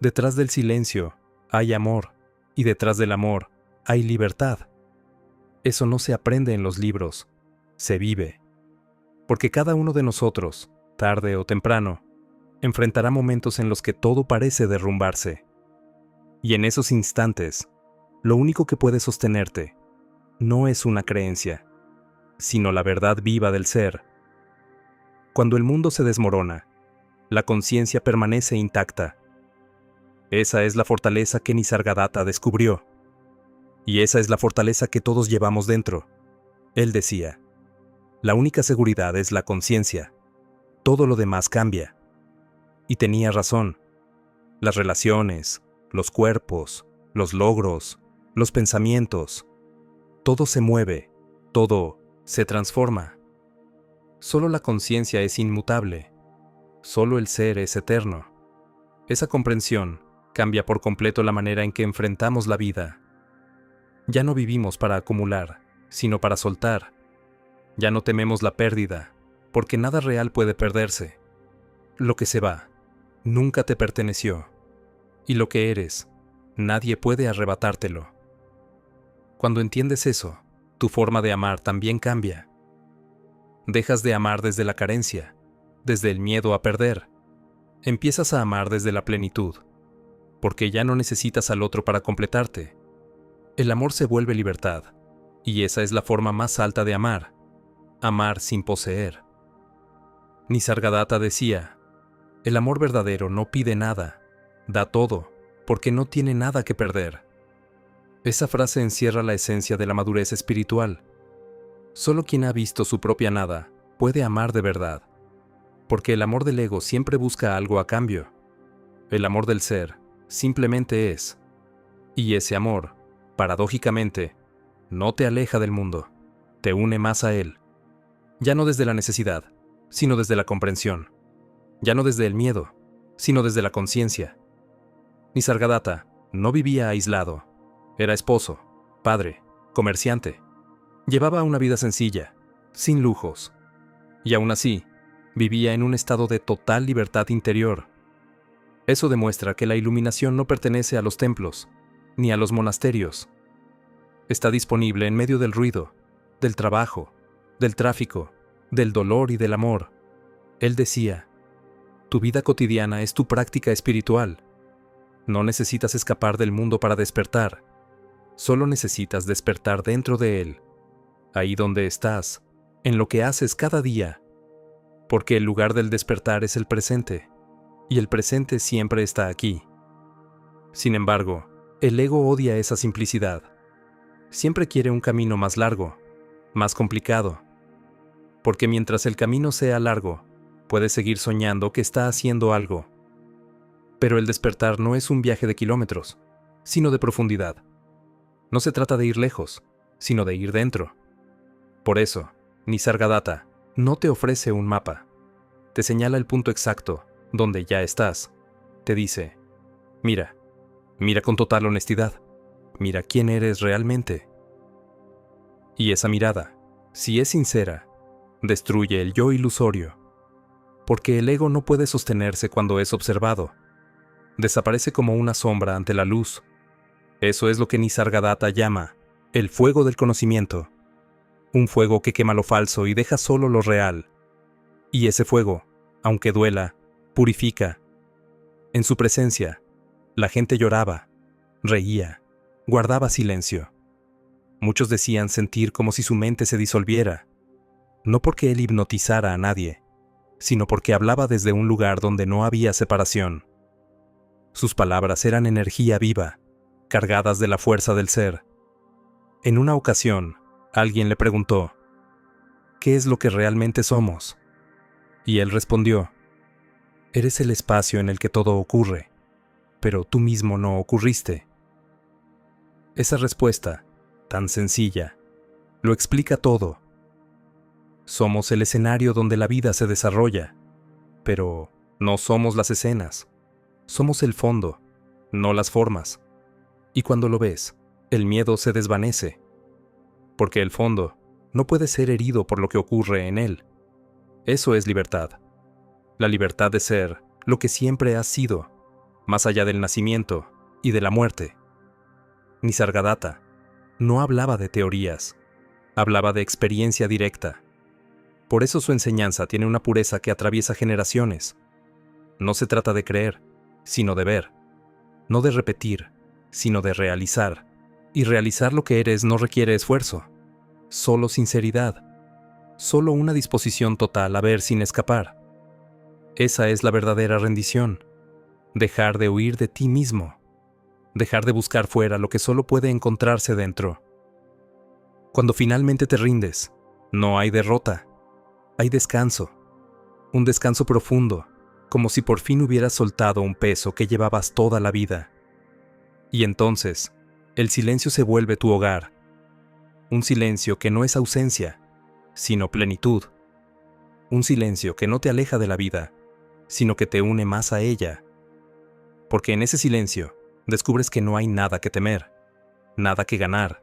[SPEAKER 1] Detrás del silencio hay amor. Y detrás del amor hay libertad. Eso no se aprende en los libros, se vive. Porque cada uno de nosotros tarde o temprano, enfrentará momentos en los que todo parece derrumbarse. Y en esos instantes, lo único que puede sostenerte no es una creencia, sino la verdad viva del ser. Cuando el mundo se desmorona, la conciencia permanece intacta. Esa es la fortaleza que Nisargadatta descubrió. Y esa es la fortaleza que todos llevamos dentro. Él decía, la única seguridad es la conciencia. Todo lo demás cambia. Y tenía razón. Las relaciones, los cuerpos, los logros, los pensamientos, todo se mueve, todo se transforma. Solo la conciencia es inmutable. Solo el ser es eterno. Esa comprensión cambia por completo la manera en que enfrentamos la vida. Ya no vivimos para acumular, sino para soltar. Ya no tememos la pérdida, porque nada real puede perderse. Lo que se va, nunca te perteneció. Y lo que eres, nadie puede arrebatártelo. Cuando entiendes eso, tu forma de amar también cambia. Dejas de amar desde la carencia, desde el miedo a perder. Empiezas a amar desde la plenitud, porque ya no necesitas al otro para completarte. El amor se vuelve libertad, y esa es la forma más alta de amar, amar sin poseer. Nisargadatta decía, el amor verdadero no pide nada, da todo, porque no tiene nada que perder. Esa frase encierra la esencia de la madurez espiritual. Solo quien ha visto su propia nada puede amar de verdad, porque el amor del ego siempre busca algo a cambio. El amor del ser simplemente es, y ese amor, paradójicamente, no te aleja del mundo, te une más a él. Ya no desde la necesidad, sino desde la comprensión. Ya no desde el miedo, sino desde la conciencia. Nisargadatta no vivía aislado. Era esposo, padre, comerciante. Llevaba una vida sencilla, sin lujos. Y aún así, vivía en un estado de total libertad interior. Eso demuestra que la iluminación no pertenece a los templos, ni a los monasterios. Está disponible en medio del ruido, del trabajo, del tráfico, del dolor y del amor. Él decía, tu vida cotidiana es tu práctica espiritual. No necesitas escapar del mundo para despertar. Solo necesitas despertar dentro de él, ahí donde estás, en lo que haces cada día. Porque el lugar del despertar es el presente, y el presente siempre está aquí. Sin embargo, el ego odia esa simplicidad. Siempre quiere un camino más largo, más complicado. Porque mientras el camino sea largo, puede seguir soñando que está haciendo algo. Pero el despertar no es un viaje de kilómetros, sino de profundidad. No se trata de ir lejos, sino de ir dentro. Por eso, Nisargadatta no te ofrece un mapa. Te señala el punto exacto, donde ya estás. Te dice, mira, mira con total honestidad. Mira quién eres realmente. Y esa mirada, si es sincera, destruye el yo ilusorio. Porque el ego no puede sostenerse cuando es observado. Desaparece como una sombra ante la luz. Eso es lo que Nisargadatta llama el fuego del conocimiento. Un fuego que quema lo falso y deja solo lo real. Y ese fuego, aunque duela, purifica. En su presencia, la gente lloraba, reía, guardaba silencio. Muchos decían sentir como si su mente se disolviera, no porque él hipnotizara a nadie, sino porque hablaba desde un lugar donde no había separación. Sus palabras eran energía viva, cargadas de la fuerza del ser. En una ocasión, alguien le preguntó, ¿qué es lo que realmente somos? Y él respondió, eres el espacio en el que todo ocurre, pero tú mismo no ocurriste. Esa respuesta, tan sencilla, lo explica todo. Somos el escenario donde la vida se desarrolla, pero no somos las escenas. Somos el fondo, no las formas. Y cuando lo ves, el miedo se desvanece, porque el fondo no puede ser herido por lo que ocurre en él. Eso es libertad. La libertad de ser lo que siempre has sido, más allá del nacimiento y de la muerte. Nisargadatta no hablaba de teorías, hablaba de experiencia directa. Por eso su enseñanza tiene una pureza que atraviesa generaciones. No se trata de creer, sino de ver. No de repetir, sino de realizar. Y realizar lo que eres no requiere esfuerzo, solo sinceridad, solo una disposición total a ver sin escapar. Esa es la verdadera rendición. Dejar de huir de ti mismo. Dejar de buscar fuera lo que solo puede encontrarse dentro. Cuando finalmente te rindes, no hay derrota, hay descanso. Un descanso profundo, como si por fin hubieras soltado un peso que llevabas toda la vida. Y entonces, el silencio se vuelve tu hogar. Un silencio que no es ausencia, sino plenitud. Un silencio que no te aleja de la vida, sino que te une más a ella. Porque en ese silencio descubres que no hay nada que temer, nada que ganar,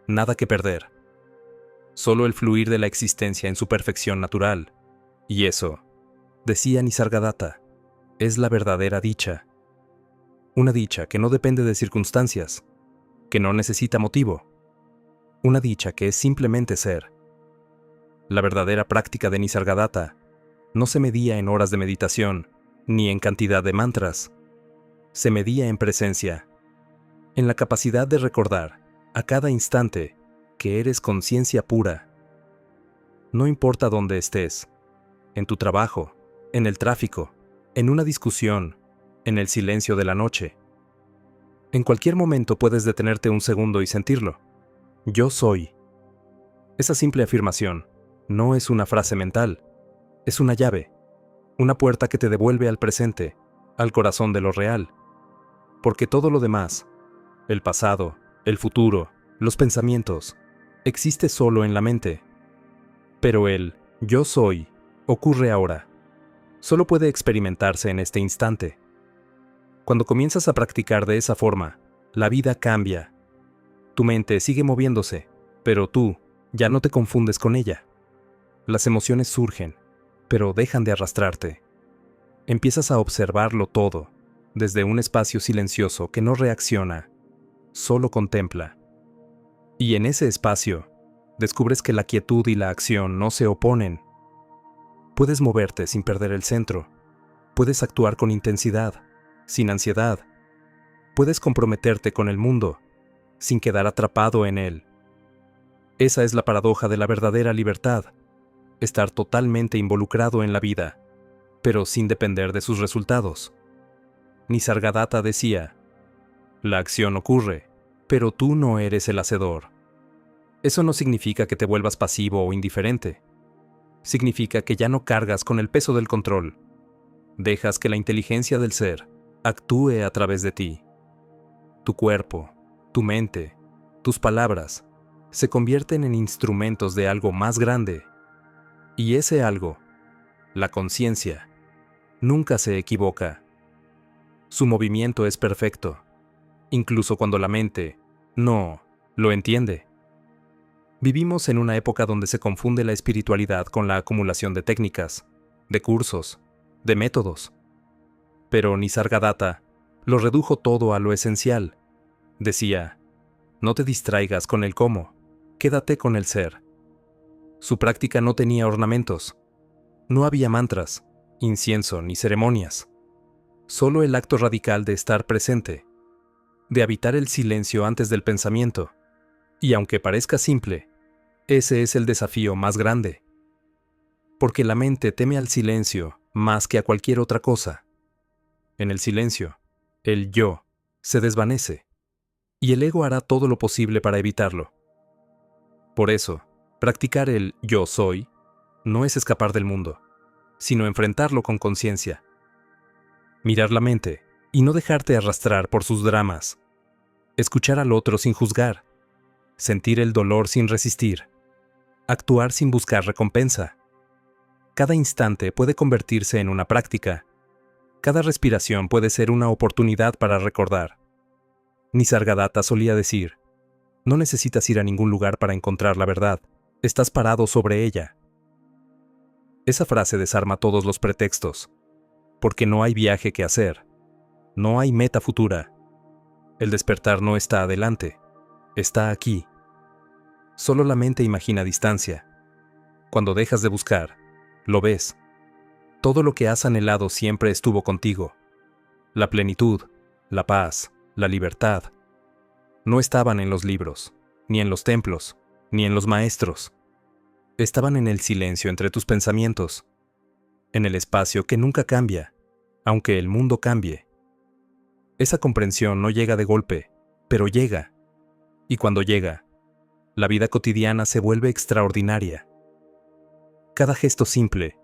[SPEAKER 1] nada que perder. Solo el fluir de la existencia en su perfección natural. Y eso, decía Nisargadatta, es la verdadera dicha. Una dicha que no depende de circunstancias, que no necesita motivo. Una dicha que es simplemente ser. La verdadera práctica de Nisargadatta no se medía en horas de meditación, ni en cantidad de mantras. Se medía en presencia, en la capacidad de recordar, a cada instante, que eres conciencia pura. No importa dónde estés, en tu trabajo, en el tráfico, en una discusión, en el silencio de la noche. En cualquier momento puedes detenerte un segundo y sentirlo. Yo soy. Esa simple afirmación no es una frase mental, es una llave, una puerta que te devuelve al presente, al corazón de lo real. Porque todo lo demás, el pasado, el futuro, los pensamientos, existe solo en la mente. Pero el yo soy ocurre ahora. Solo puede experimentarse en este instante. Cuando comienzas a practicar de esa forma, la vida cambia. Tu mente sigue moviéndose, pero tú ya no te confundes con ella. Las emociones surgen, pero dejan de arrastrarte. Empiezas a observarlo todo, desde un espacio silencioso que no reacciona, solo contempla. Y en ese espacio, descubres que la quietud y la acción no se oponen. Puedes moverte sin perder el centro. Puedes actuar con intensidad, sin ansiedad. Puedes comprometerte con el mundo, sin quedar atrapado en él. Esa es la paradoja de la verdadera libertad. Estar totalmente involucrado en la vida, pero sin depender de sus resultados. Nisargadatta decía, la acción ocurre, pero tú no eres el hacedor. Eso no significa que te vuelvas pasivo o indiferente. Significa que ya no cargas con el peso del control. Dejas que la inteligencia del ser actúe a través de ti. Tu cuerpo, tu mente, tus palabras se convierten en instrumentos de algo más grande. Y ese algo, la conciencia, nunca se equivoca. Su movimiento es perfecto, incluso cuando la mente no lo entiende. Vivimos en una época donde se confunde la espiritualidad con la acumulación de técnicas, de cursos, de métodos. Pero Nisargadatta lo redujo todo a lo esencial. Decía, no te distraigas con el cómo, quédate con el ser. Su práctica no tenía ornamentos. No había mantras, incienso ni ceremonias. Solo el acto radical de estar presente, de habitar el silencio antes del pensamiento. Y aunque parezca simple, ese es el desafío más grande. Porque la mente teme al silencio más que a cualquier otra cosa. En el silencio, el yo se desvanece, y el ego hará todo lo posible para evitarlo. Por eso, practicar el yo soy no es escapar del mundo, sino enfrentarlo con conciencia. Mirar la mente y no dejarte arrastrar por sus dramas. Escuchar al otro sin juzgar. Sentir el dolor sin resistir. Actuar sin buscar recompensa. Cada instante puede convertirse en una práctica. Cada respiración puede ser una oportunidad para recordar. Nisargadatta solía decir, no necesitas ir a ningún lugar para encontrar la verdad, estás parado sobre ella. Esa frase desarma todos los pretextos, porque no hay viaje que hacer, no hay meta futura. El despertar no está adelante, está aquí. Solo la mente imagina distancia. Cuando dejas de buscar, lo ves. Todo lo que has anhelado siempre estuvo contigo. La plenitud, la paz, la libertad. No estaban en los libros, ni en los templos, ni en los maestros. Estaban en el silencio entre tus pensamientos, en el espacio que nunca cambia, aunque el mundo cambie. Esa comprensión no llega de golpe, pero llega. Y cuando llega, la vida cotidiana se vuelve extraordinaria. Cada gesto simple,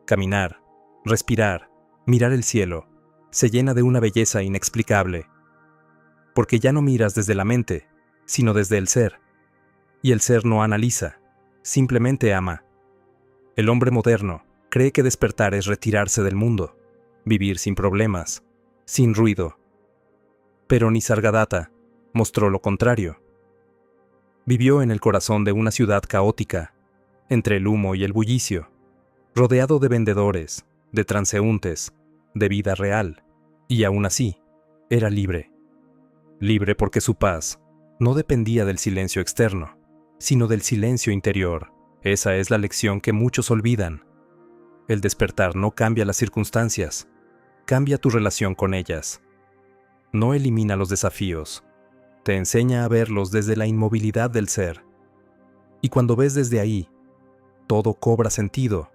[SPEAKER 1] caminar, respirar, mirar el cielo, se llena de una belleza inexplicable. Porque ya no miras desde la mente, sino desde el ser. Y el ser no analiza, simplemente ama. El hombre moderno cree que despertar es retirarse del mundo, vivir sin problemas, sin ruido. Pero Nisargadatta mostró lo contrario. Vivió en el corazón de una ciudad caótica, entre el humo y el bullicio, rodeado de vendedores, de transeúntes, de vida real, y aún así, era libre. Libre porque su paz no dependía del silencio externo, sino del silencio interior. Esa es la lección que muchos olvidan. El despertar no cambia las circunstancias, cambia tu relación con ellas. No elimina los desafíos, te enseña a verlos desde la inmovilidad del ser. Y cuando ves desde ahí, todo cobra sentido.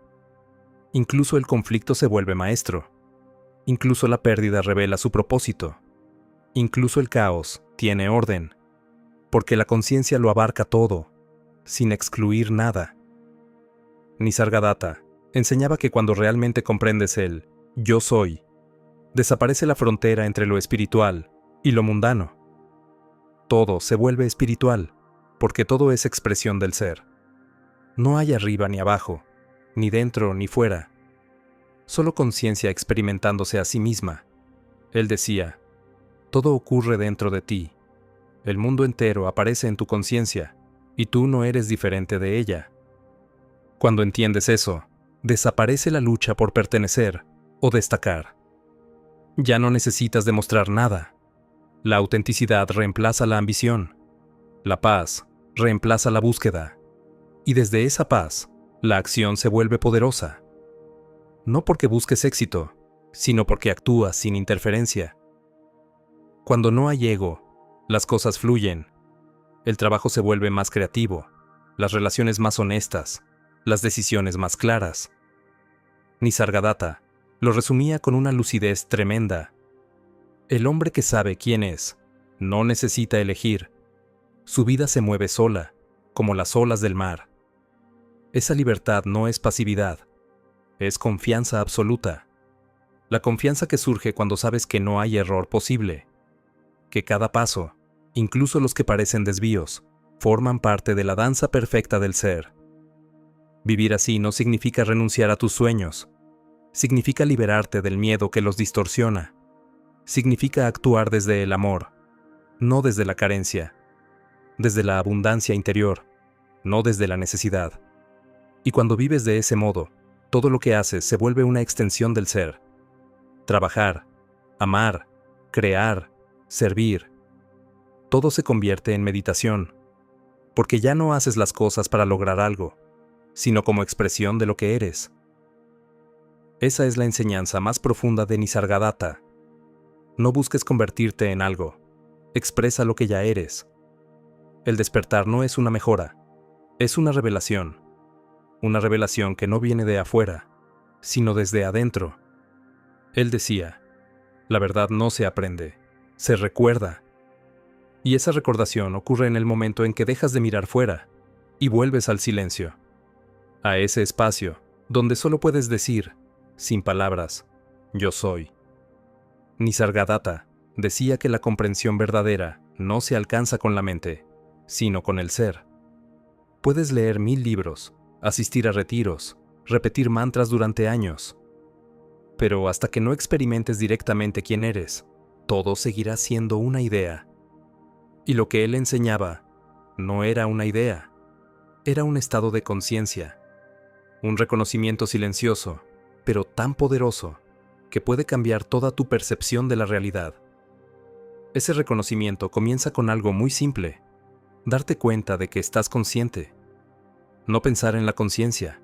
[SPEAKER 1] Incluso el conflicto se vuelve maestro. Incluso la pérdida revela su propósito. Incluso el caos tiene orden, porque la conciencia lo abarca todo, sin excluir nada. Nisargadatta enseñaba que cuando realmente comprendes el yo soy, desaparece la frontera entre lo espiritual y lo mundano. Todo se vuelve espiritual, porque todo es expresión del ser. No hay arriba ni abajo, ni dentro ni fuera. Solo conciencia experimentándose a sí misma. Él decía, todo ocurre dentro de ti. El mundo entero aparece en tu conciencia, y tú no eres diferente de ella. Cuando entiendes eso, desaparece la lucha por pertenecer o destacar. Ya no necesitas demostrar nada. La autenticidad reemplaza la ambición. La paz reemplaza la búsqueda. Y desde esa paz, la acción se vuelve poderosa. No porque busques éxito, sino porque actúas sin interferencia. Cuando no hay ego, las cosas fluyen. El trabajo se vuelve más creativo, las relaciones más honestas, las decisiones más claras. Nisargadatta lo resumía con una lucidez tremenda. El hombre que sabe quién es, no necesita elegir. Su vida se mueve sola, como las olas del mar. Esa libertad no es pasividad, es confianza absoluta. La confianza que surge cuando sabes que no hay error posible, que cada paso, incluso los que parecen desvíos, forman parte de la danza perfecta del ser. Vivir así no significa renunciar a tus sueños, significa liberarte del miedo que los distorsiona. Significa actuar desde el amor, no desde la carencia, desde la abundancia interior, no desde la necesidad. Y cuando vives de ese modo, todo lo que haces se vuelve una extensión del ser. Trabajar, amar, crear, servir. Todo se convierte en meditación, porque ya no haces las cosas para lograr algo, sino como expresión de lo que eres. Esa es la enseñanza más profunda de Nisargadatta. No busques convertirte en algo, expresa lo que ya eres. El despertar no es una mejora, es una revelación que no viene de afuera, sino desde adentro. Él decía, la verdad no se aprende, se recuerda. Y esa recordación ocurre en el momento en que dejas de mirar fuera y vuelves al silencio, a ese espacio donde solo puedes decir, sin palabras, yo soy. Nisargadatta decía que la comprensión verdadera no se alcanza con la mente, sino con el ser. Puedes leer 1000 libros, asistir a retiros, repetir mantras durante años, pero hasta que no experimentes directamente quién eres, todo seguirá siendo una idea. Y lo que él enseñaba no era una idea, era un estado de conciencia, un reconocimiento silencioso, pero tan poderoso, que puede cambiar toda tu percepción de la realidad. Ese reconocimiento comienza con algo muy simple, darte cuenta de que estás consciente. No pensar en la conciencia,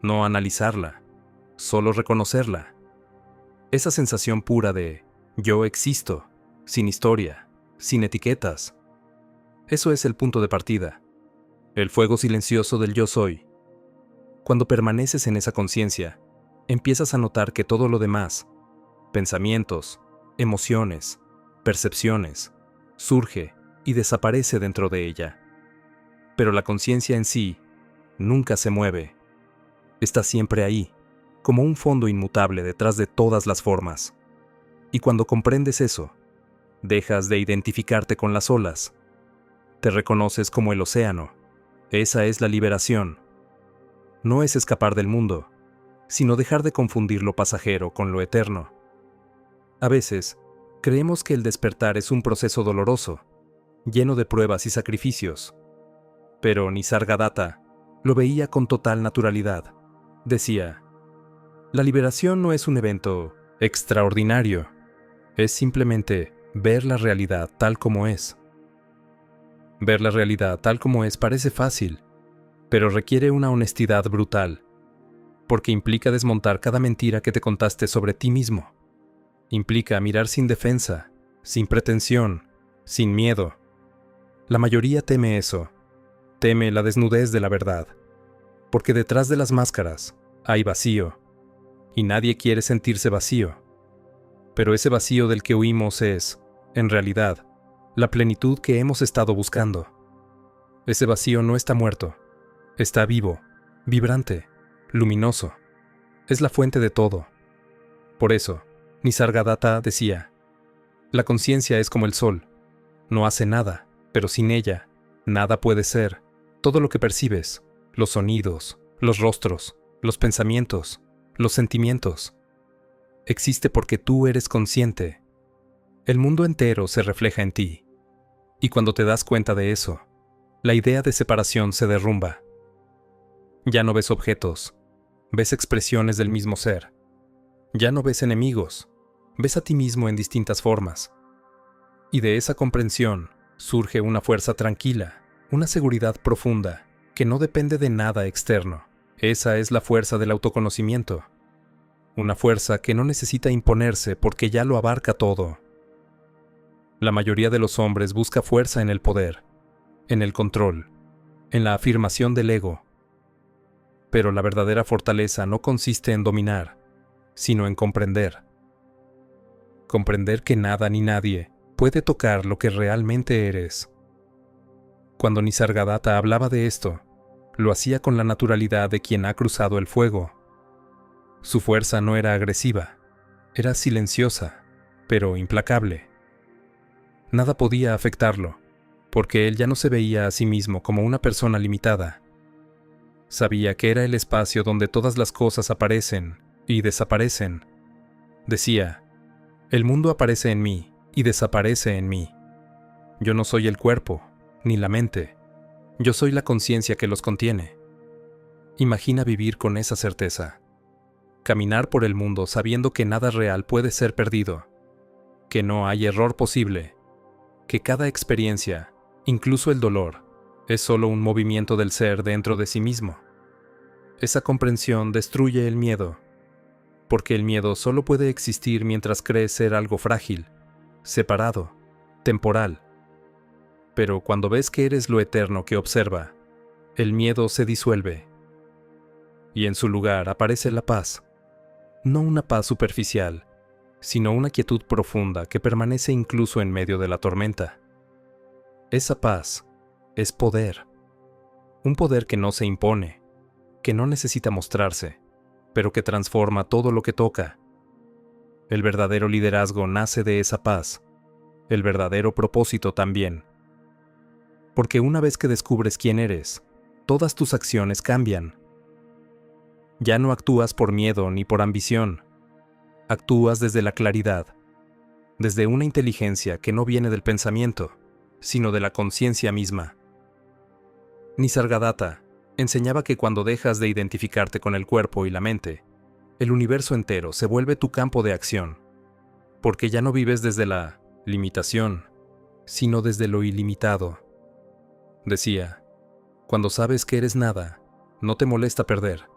[SPEAKER 1] no analizarla, solo reconocerla. Esa sensación pura de yo existo, sin historia, sin etiquetas. Eso es el punto de partida, el fuego silencioso del yo soy. Cuando permaneces en esa conciencia, empiezas a notar que todo lo demás, pensamientos, emociones, percepciones, surge y desaparece dentro de ella. Pero la conciencia en sí nunca se mueve. Está siempre ahí, como un fondo inmutable detrás de todas las formas. Y cuando comprendes eso, dejas de identificarte con las olas. Te reconoces como el océano. Esa es la liberación. No es escapar del mundo, sino dejar de confundir lo pasajero con lo eterno. A veces, creemos que el despertar es un proceso doloroso, lleno de pruebas y sacrificios. Pero Nisargadatta lo veía con total naturalidad. Decía, la liberación no es un evento extraordinario, es simplemente ver la realidad tal como es. Ver la realidad tal como es parece fácil, pero requiere una honestidad brutal, porque implica desmontar cada mentira que te contaste sobre ti mismo. Implica mirar sin defensa, sin pretensión, sin miedo. La mayoría teme eso, teme la desnudez de la verdad, porque detrás de las máscaras hay vacío, y nadie quiere sentirse vacío. Pero ese vacío del que huimos es, en realidad, la plenitud que hemos estado buscando. Ese vacío no está muerto, está vivo, vibrante, luminoso. Es la fuente de todo. Por eso, Nisargadatta decía, la conciencia es como el sol, no hace nada, pero sin ella, nada puede ser. Todo lo que percibes, los sonidos, los rostros, los pensamientos, los sentimientos, existe porque tú eres consciente. El mundo entero se refleja en ti. Y cuando te das cuenta de eso, la idea de separación se derrumba. Ya no ves objetos, ves expresiones del mismo ser. Ya no ves enemigos, ves a ti mismo en distintas formas. Y de esa comprensión surge una fuerza tranquila, una seguridad profunda, que no depende de nada externo. Esa es la fuerza del autoconocimiento. Una fuerza que no necesita imponerse porque ya lo abarca todo. La mayoría de los hombres busca fuerza en el poder, en el control, en la afirmación del ego. Pero la verdadera fortaleza no consiste en dominar, sino en comprender. Comprender que nada ni nadie puede tocar lo que realmente eres. Cuando Nisargadatta hablaba de esto, lo hacía con la naturalidad de quien ha cruzado el fuego. Su fuerza no era agresiva, era silenciosa, pero implacable. Nada podía afectarlo, porque él ya no se veía a sí mismo como una persona limitada. Sabía que era el espacio donde todas las cosas aparecen y desaparecen. Decía, el mundo aparece en mí y desaparece en mí. Yo no soy el cuerpo, ni la mente. Yo soy la conciencia que los contiene. Imagina vivir con esa certeza. Caminar por el mundo sabiendo que nada real puede ser perdido, que no hay error posible, que cada experiencia, incluso el dolor, es solo un movimiento del ser dentro de sí mismo. Esa comprensión destruye el miedo, porque el miedo solo puede existir mientras crees ser algo frágil, separado, temporal. Pero cuando ves que eres lo eterno que observa, el miedo se disuelve, y en su lugar aparece la paz. No una paz superficial, sino una quietud profunda que permanece incluso en medio de la tormenta. Esa paz es poder. Un poder que no se impone, que no necesita mostrarse, pero que transforma todo lo que toca. El verdadero liderazgo nace de esa paz, el verdadero propósito también. Porque una vez que descubres quién eres, todas tus acciones cambian. Ya no actúas por miedo ni por ambición. Actúas desde la claridad, desde una inteligencia que no viene del pensamiento, sino de la conciencia misma. Nisargadatta enseñaba que cuando dejas de identificarte con el cuerpo y la mente, el universo entero se vuelve tu campo de acción, porque ya no vives desde la limitación, sino desde lo ilimitado. Decía, cuando sabes que eres nada, no te molesta perder.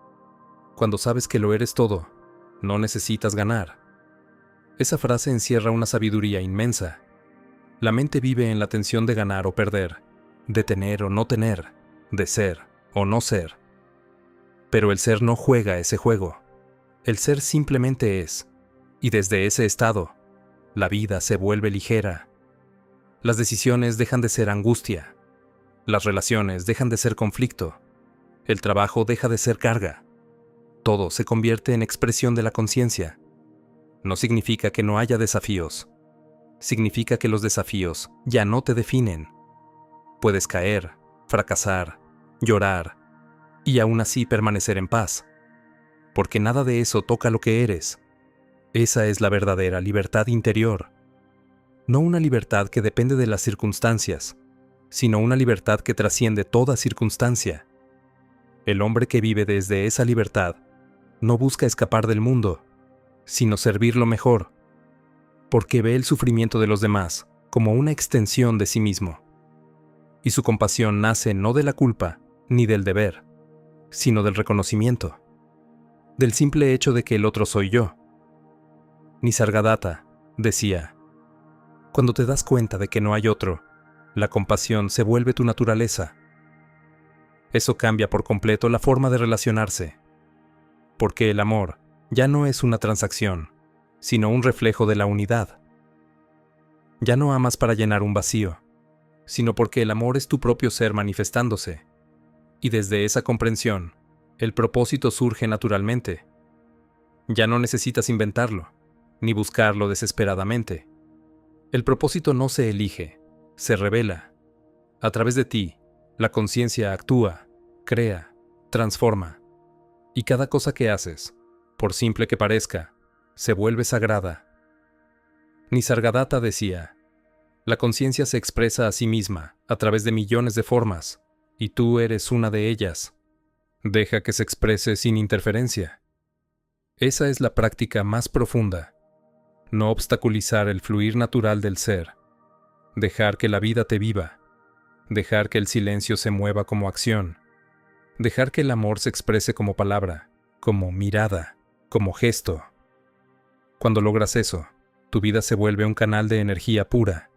[SPEAKER 1] Cuando sabes que lo eres todo, no necesitas ganar. Esa frase encierra una sabiduría inmensa. La mente vive en la tensión de ganar o perder, de tener o no tener, de ser o no ser. Pero el ser no juega ese juego. El ser simplemente es, y desde ese estado, la vida se vuelve ligera. Las decisiones dejan de ser angustia. Las relaciones dejan de ser conflicto. El trabajo deja de ser carga. Todo se convierte en expresión de la conciencia. No significa que no haya desafíos. Significa que los desafíos ya no te definen. Puedes caer, fracasar, llorar, y aún así permanecer en paz. Porque nada de eso toca lo que eres. Esa es la verdadera libertad interior. No una libertad que depende de las circunstancias, sino una libertad que trasciende toda circunstancia. El hombre que vive desde esa libertad no busca escapar del mundo, sino servirlo mejor, porque ve el sufrimiento de los demás como una extensión de sí mismo. Y su compasión nace no de la culpa ni del deber, sino del reconocimiento, del simple hecho de que el otro soy yo. Nisargadatta decía: cuando te das cuenta de que no hay otro, la compasión se vuelve tu naturaleza. Eso cambia por completo la forma de relacionarse, porque el amor ya no es una transacción, sino un reflejo de la unidad. Ya no amas para llenar un vacío, sino porque el amor es tu propio ser manifestándose, y desde esa comprensión, el propósito surge naturalmente. Ya no necesitas inventarlo, ni buscarlo desesperadamente. El propósito no se elige, se revela. A través de ti, la conciencia actúa, crea, transforma. Y cada cosa que haces, por simple que parezca, se vuelve sagrada. Nisargadatta decía: la conciencia se expresa a sí misma a través de millones de formas, y tú eres una de ellas. Deja que se exprese sin interferencia. Esa es la práctica más profunda. No obstaculizar el fluir natural del ser. Dejar que la vida te viva. Dejar que el silencio se mueva como acción. Dejar que el amor se exprese como palabra, como mirada, como gesto. Cuando logras eso, tu vida se vuelve un canal de energía pura.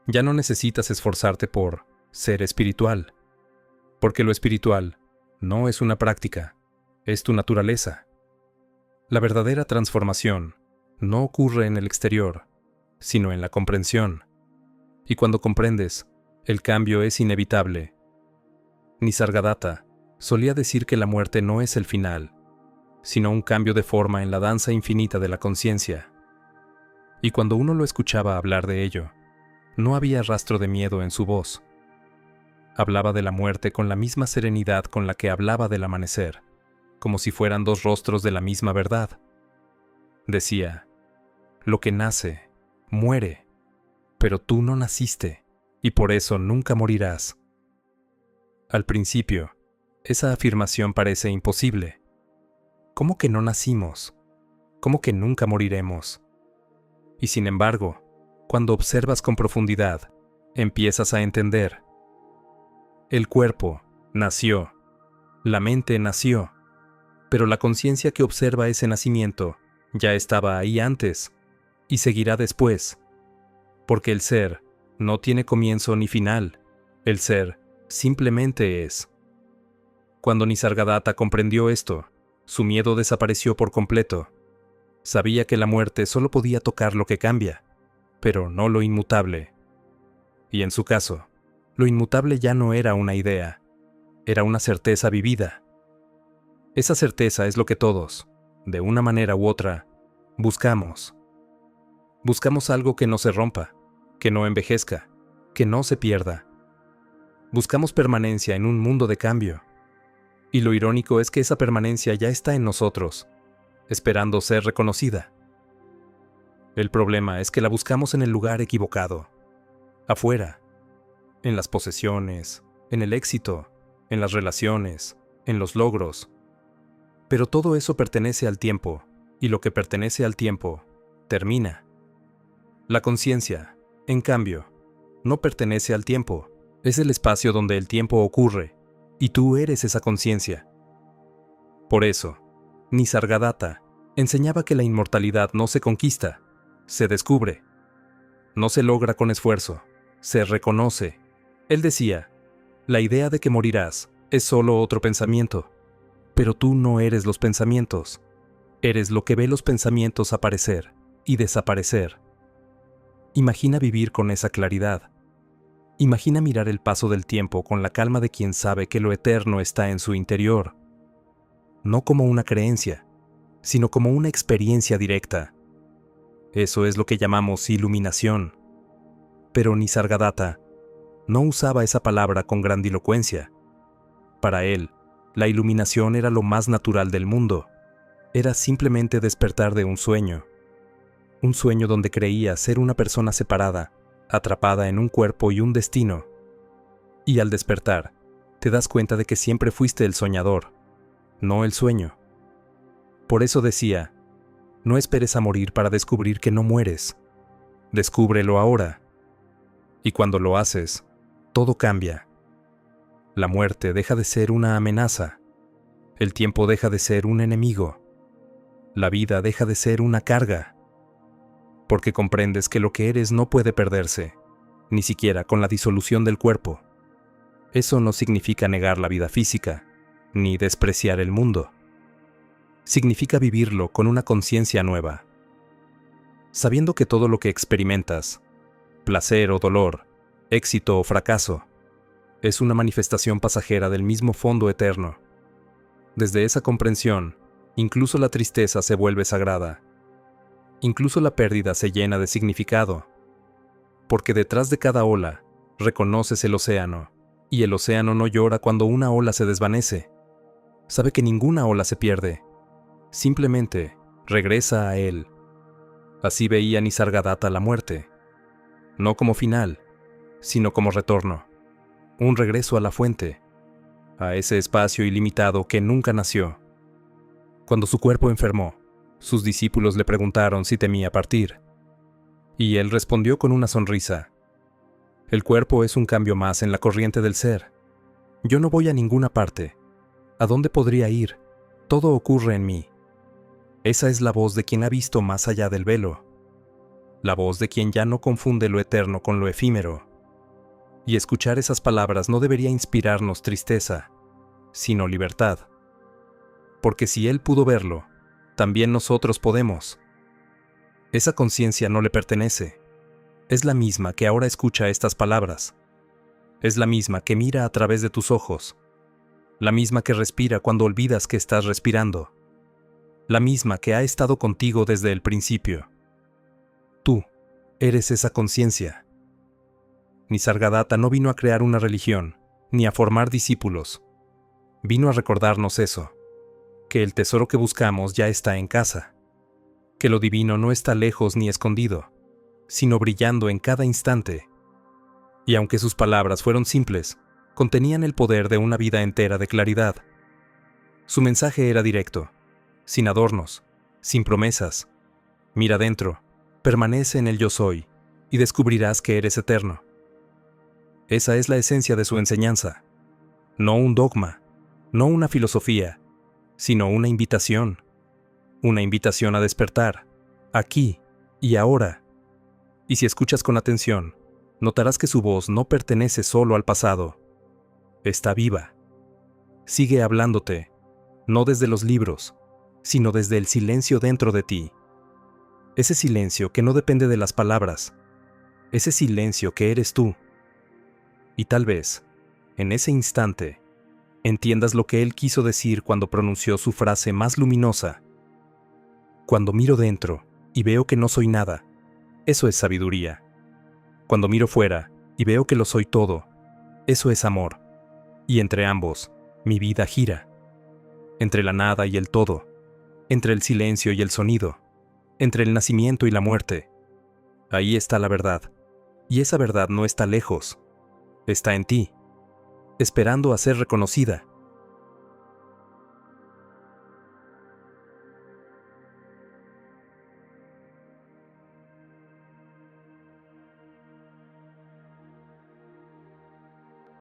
[SPEAKER 1] Ya no necesitas esforzarte por ser espiritual, porque lo espiritual no es una práctica, es tu naturaleza. La verdadera transformación no ocurre en el exterior, sino en la comprensión. Y cuando comprendes, el cambio es inevitable. Nisargadatta solía decir que la muerte no es el final, sino un cambio de forma en la danza infinita de la conciencia. Y cuando uno lo escuchaba hablar de ello, no había rastro de miedo en su voz. Hablaba de la muerte con la misma serenidad con la que hablaba del amanecer, como si fueran dos rostros de la misma verdad. Decía: lo que nace, muere, pero tú no naciste, y por eso nunca morirás. Al principio, esa afirmación parece imposible. ¿Cómo que no nacimos? ¿Cómo que nunca moriremos? Y sin embargo, cuando observas con profundidad, empiezas a entender. El cuerpo nació, la mente nació, pero la conciencia que observa ese nacimiento ya estaba ahí antes y seguirá después, porque el ser no tiene comienzo ni final, el ser simplemente es. Cuando Nisargadatta comprendió esto, su miedo desapareció por completo. Sabía que la muerte solo podía tocar lo que cambia, pero no lo inmutable. Y en su caso, lo inmutable ya no era una idea, era una certeza vivida. Esa certeza es lo que todos, de una manera u otra, buscamos. Buscamos algo que no se rompa, que no envejezca, que no se pierda. Buscamos permanencia en un mundo de cambio. Y lo irónico es que esa permanencia ya está en nosotros, esperando ser reconocida. El problema es que la buscamos en el lugar equivocado, afuera, en las posesiones, en el éxito, en las relaciones, en los logros. Pero todo eso pertenece al tiempo, y lo que pertenece al tiempo, termina. La conciencia, en cambio, no pertenece al tiempo, es el espacio donde el tiempo ocurre, y tú eres esa conciencia. Por eso, Nisargadatta enseñaba que la inmortalidad no se conquista, se descubre. No se logra con esfuerzo, se reconoce. Él decía, la idea de que morirás es solo otro pensamiento, pero tú no eres los pensamientos, eres lo que ve los pensamientos aparecer y desaparecer. Imagina vivir con esa claridad. Imagina mirar el paso del tiempo con la calma de quien sabe que lo eterno está en su interior, no como una creencia, sino como una experiencia directa. Eso es lo que llamamos iluminación. Pero Nisargadatta no usaba esa palabra con grandilocuencia. Para él, la iluminación era lo más natural del mundo. Era simplemente despertar de un sueño donde creía ser una persona separada, atrapada en un cuerpo y un destino. Y al despertar, te das cuenta de que siempre fuiste el soñador, no el sueño. Por eso decía, no esperes a morir para descubrir que no mueres. Descúbrelo ahora. Y cuando lo haces, todo cambia. La muerte deja de ser una amenaza. El tiempo deja de ser un enemigo. La vida deja de ser una carga. Porque comprendes que lo que eres no puede perderse, ni siquiera con la disolución del cuerpo. Eso no significa negar la vida física, ni despreciar el mundo. Significa vivirlo con una conciencia nueva. Sabiendo que todo lo que experimentas, placer o dolor, éxito o fracaso, es una manifestación pasajera del mismo fondo eterno. Desde esa comprensión, incluso la tristeza se vuelve sagrada. Incluso la pérdida se llena de significado, porque detrás de cada ola reconoces el océano, y el océano no llora cuando una ola se desvanece. Sabe que ninguna ola se pierde, simplemente regresa a él. Así veía Nisargadatta la muerte, no como final, sino como retorno, un regreso a la fuente, a ese espacio ilimitado que nunca nació. Cuando su cuerpo enfermó, sus discípulos le preguntaron si temía partir, y él respondió con una sonrisa. El cuerpo es un cambio más en la corriente del ser. Yo no voy a ninguna parte. ¿A dónde podría ir? Todo ocurre en mí. Esa es la voz de quien ha visto más allá del velo, la voz de quien ya no confunde lo eterno con lo efímero. Y escuchar esas palabras no debería inspirarnos tristeza, sino libertad. Porque si él pudo verlo, también nosotros podemos. Esa conciencia no le pertenece. Es la misma que ahora escucha estas palabras. Es la misma que mira a través de tus ojos. La misma que respira cuando olvidas que estás respirando. La misma que ha estado contigo desde el principio. Tú eres esa conciencia. Nisargadatta no vino a crear una religión, ni a formar discípulos. Vino a recordarnos eso. Que el tesoro que buscamos ya está en casa, que lo divino no está lejos ni escondido, sino brillando en cada instante. Y aunque sus palabras fueron simples, contenían el poder de una vida entera de claridad. Su mensaje era directo, sin adornos, sin promesas. Mira dentro, permanece en el yo soy, y descubrirás que eres eterno. Esa es la esencia de su enseñanza, no un dogma, no una filosofía, sino una invitación a despertar, aquí y ahora. Y si escuchas con atención, notarás que su voz no pertenece solo al pasado. Está viva. Sigue hablándote, no desde los libros, sino desde el silencio dentro de ti. Ese silencio que no depende de las palabras, ese silencio que eres tú. Y tal vez, en ese instante, entiendas lo que él quiso decir cuando pronunció su frase más luminosa. Cuando miro dentro y veo que no soy nada, eso es sabiduría. Cuando miro fuera y veo que lo soy todo, eso es amor. Y entre ambos, mi vida gira. Entre la nada y el todo, entre el silencio y el sonido, entre el nacimiento y la muerte. Ahí está la verdad. Y esa verdad no está lejos, está en ti, esperando a ser reconocida.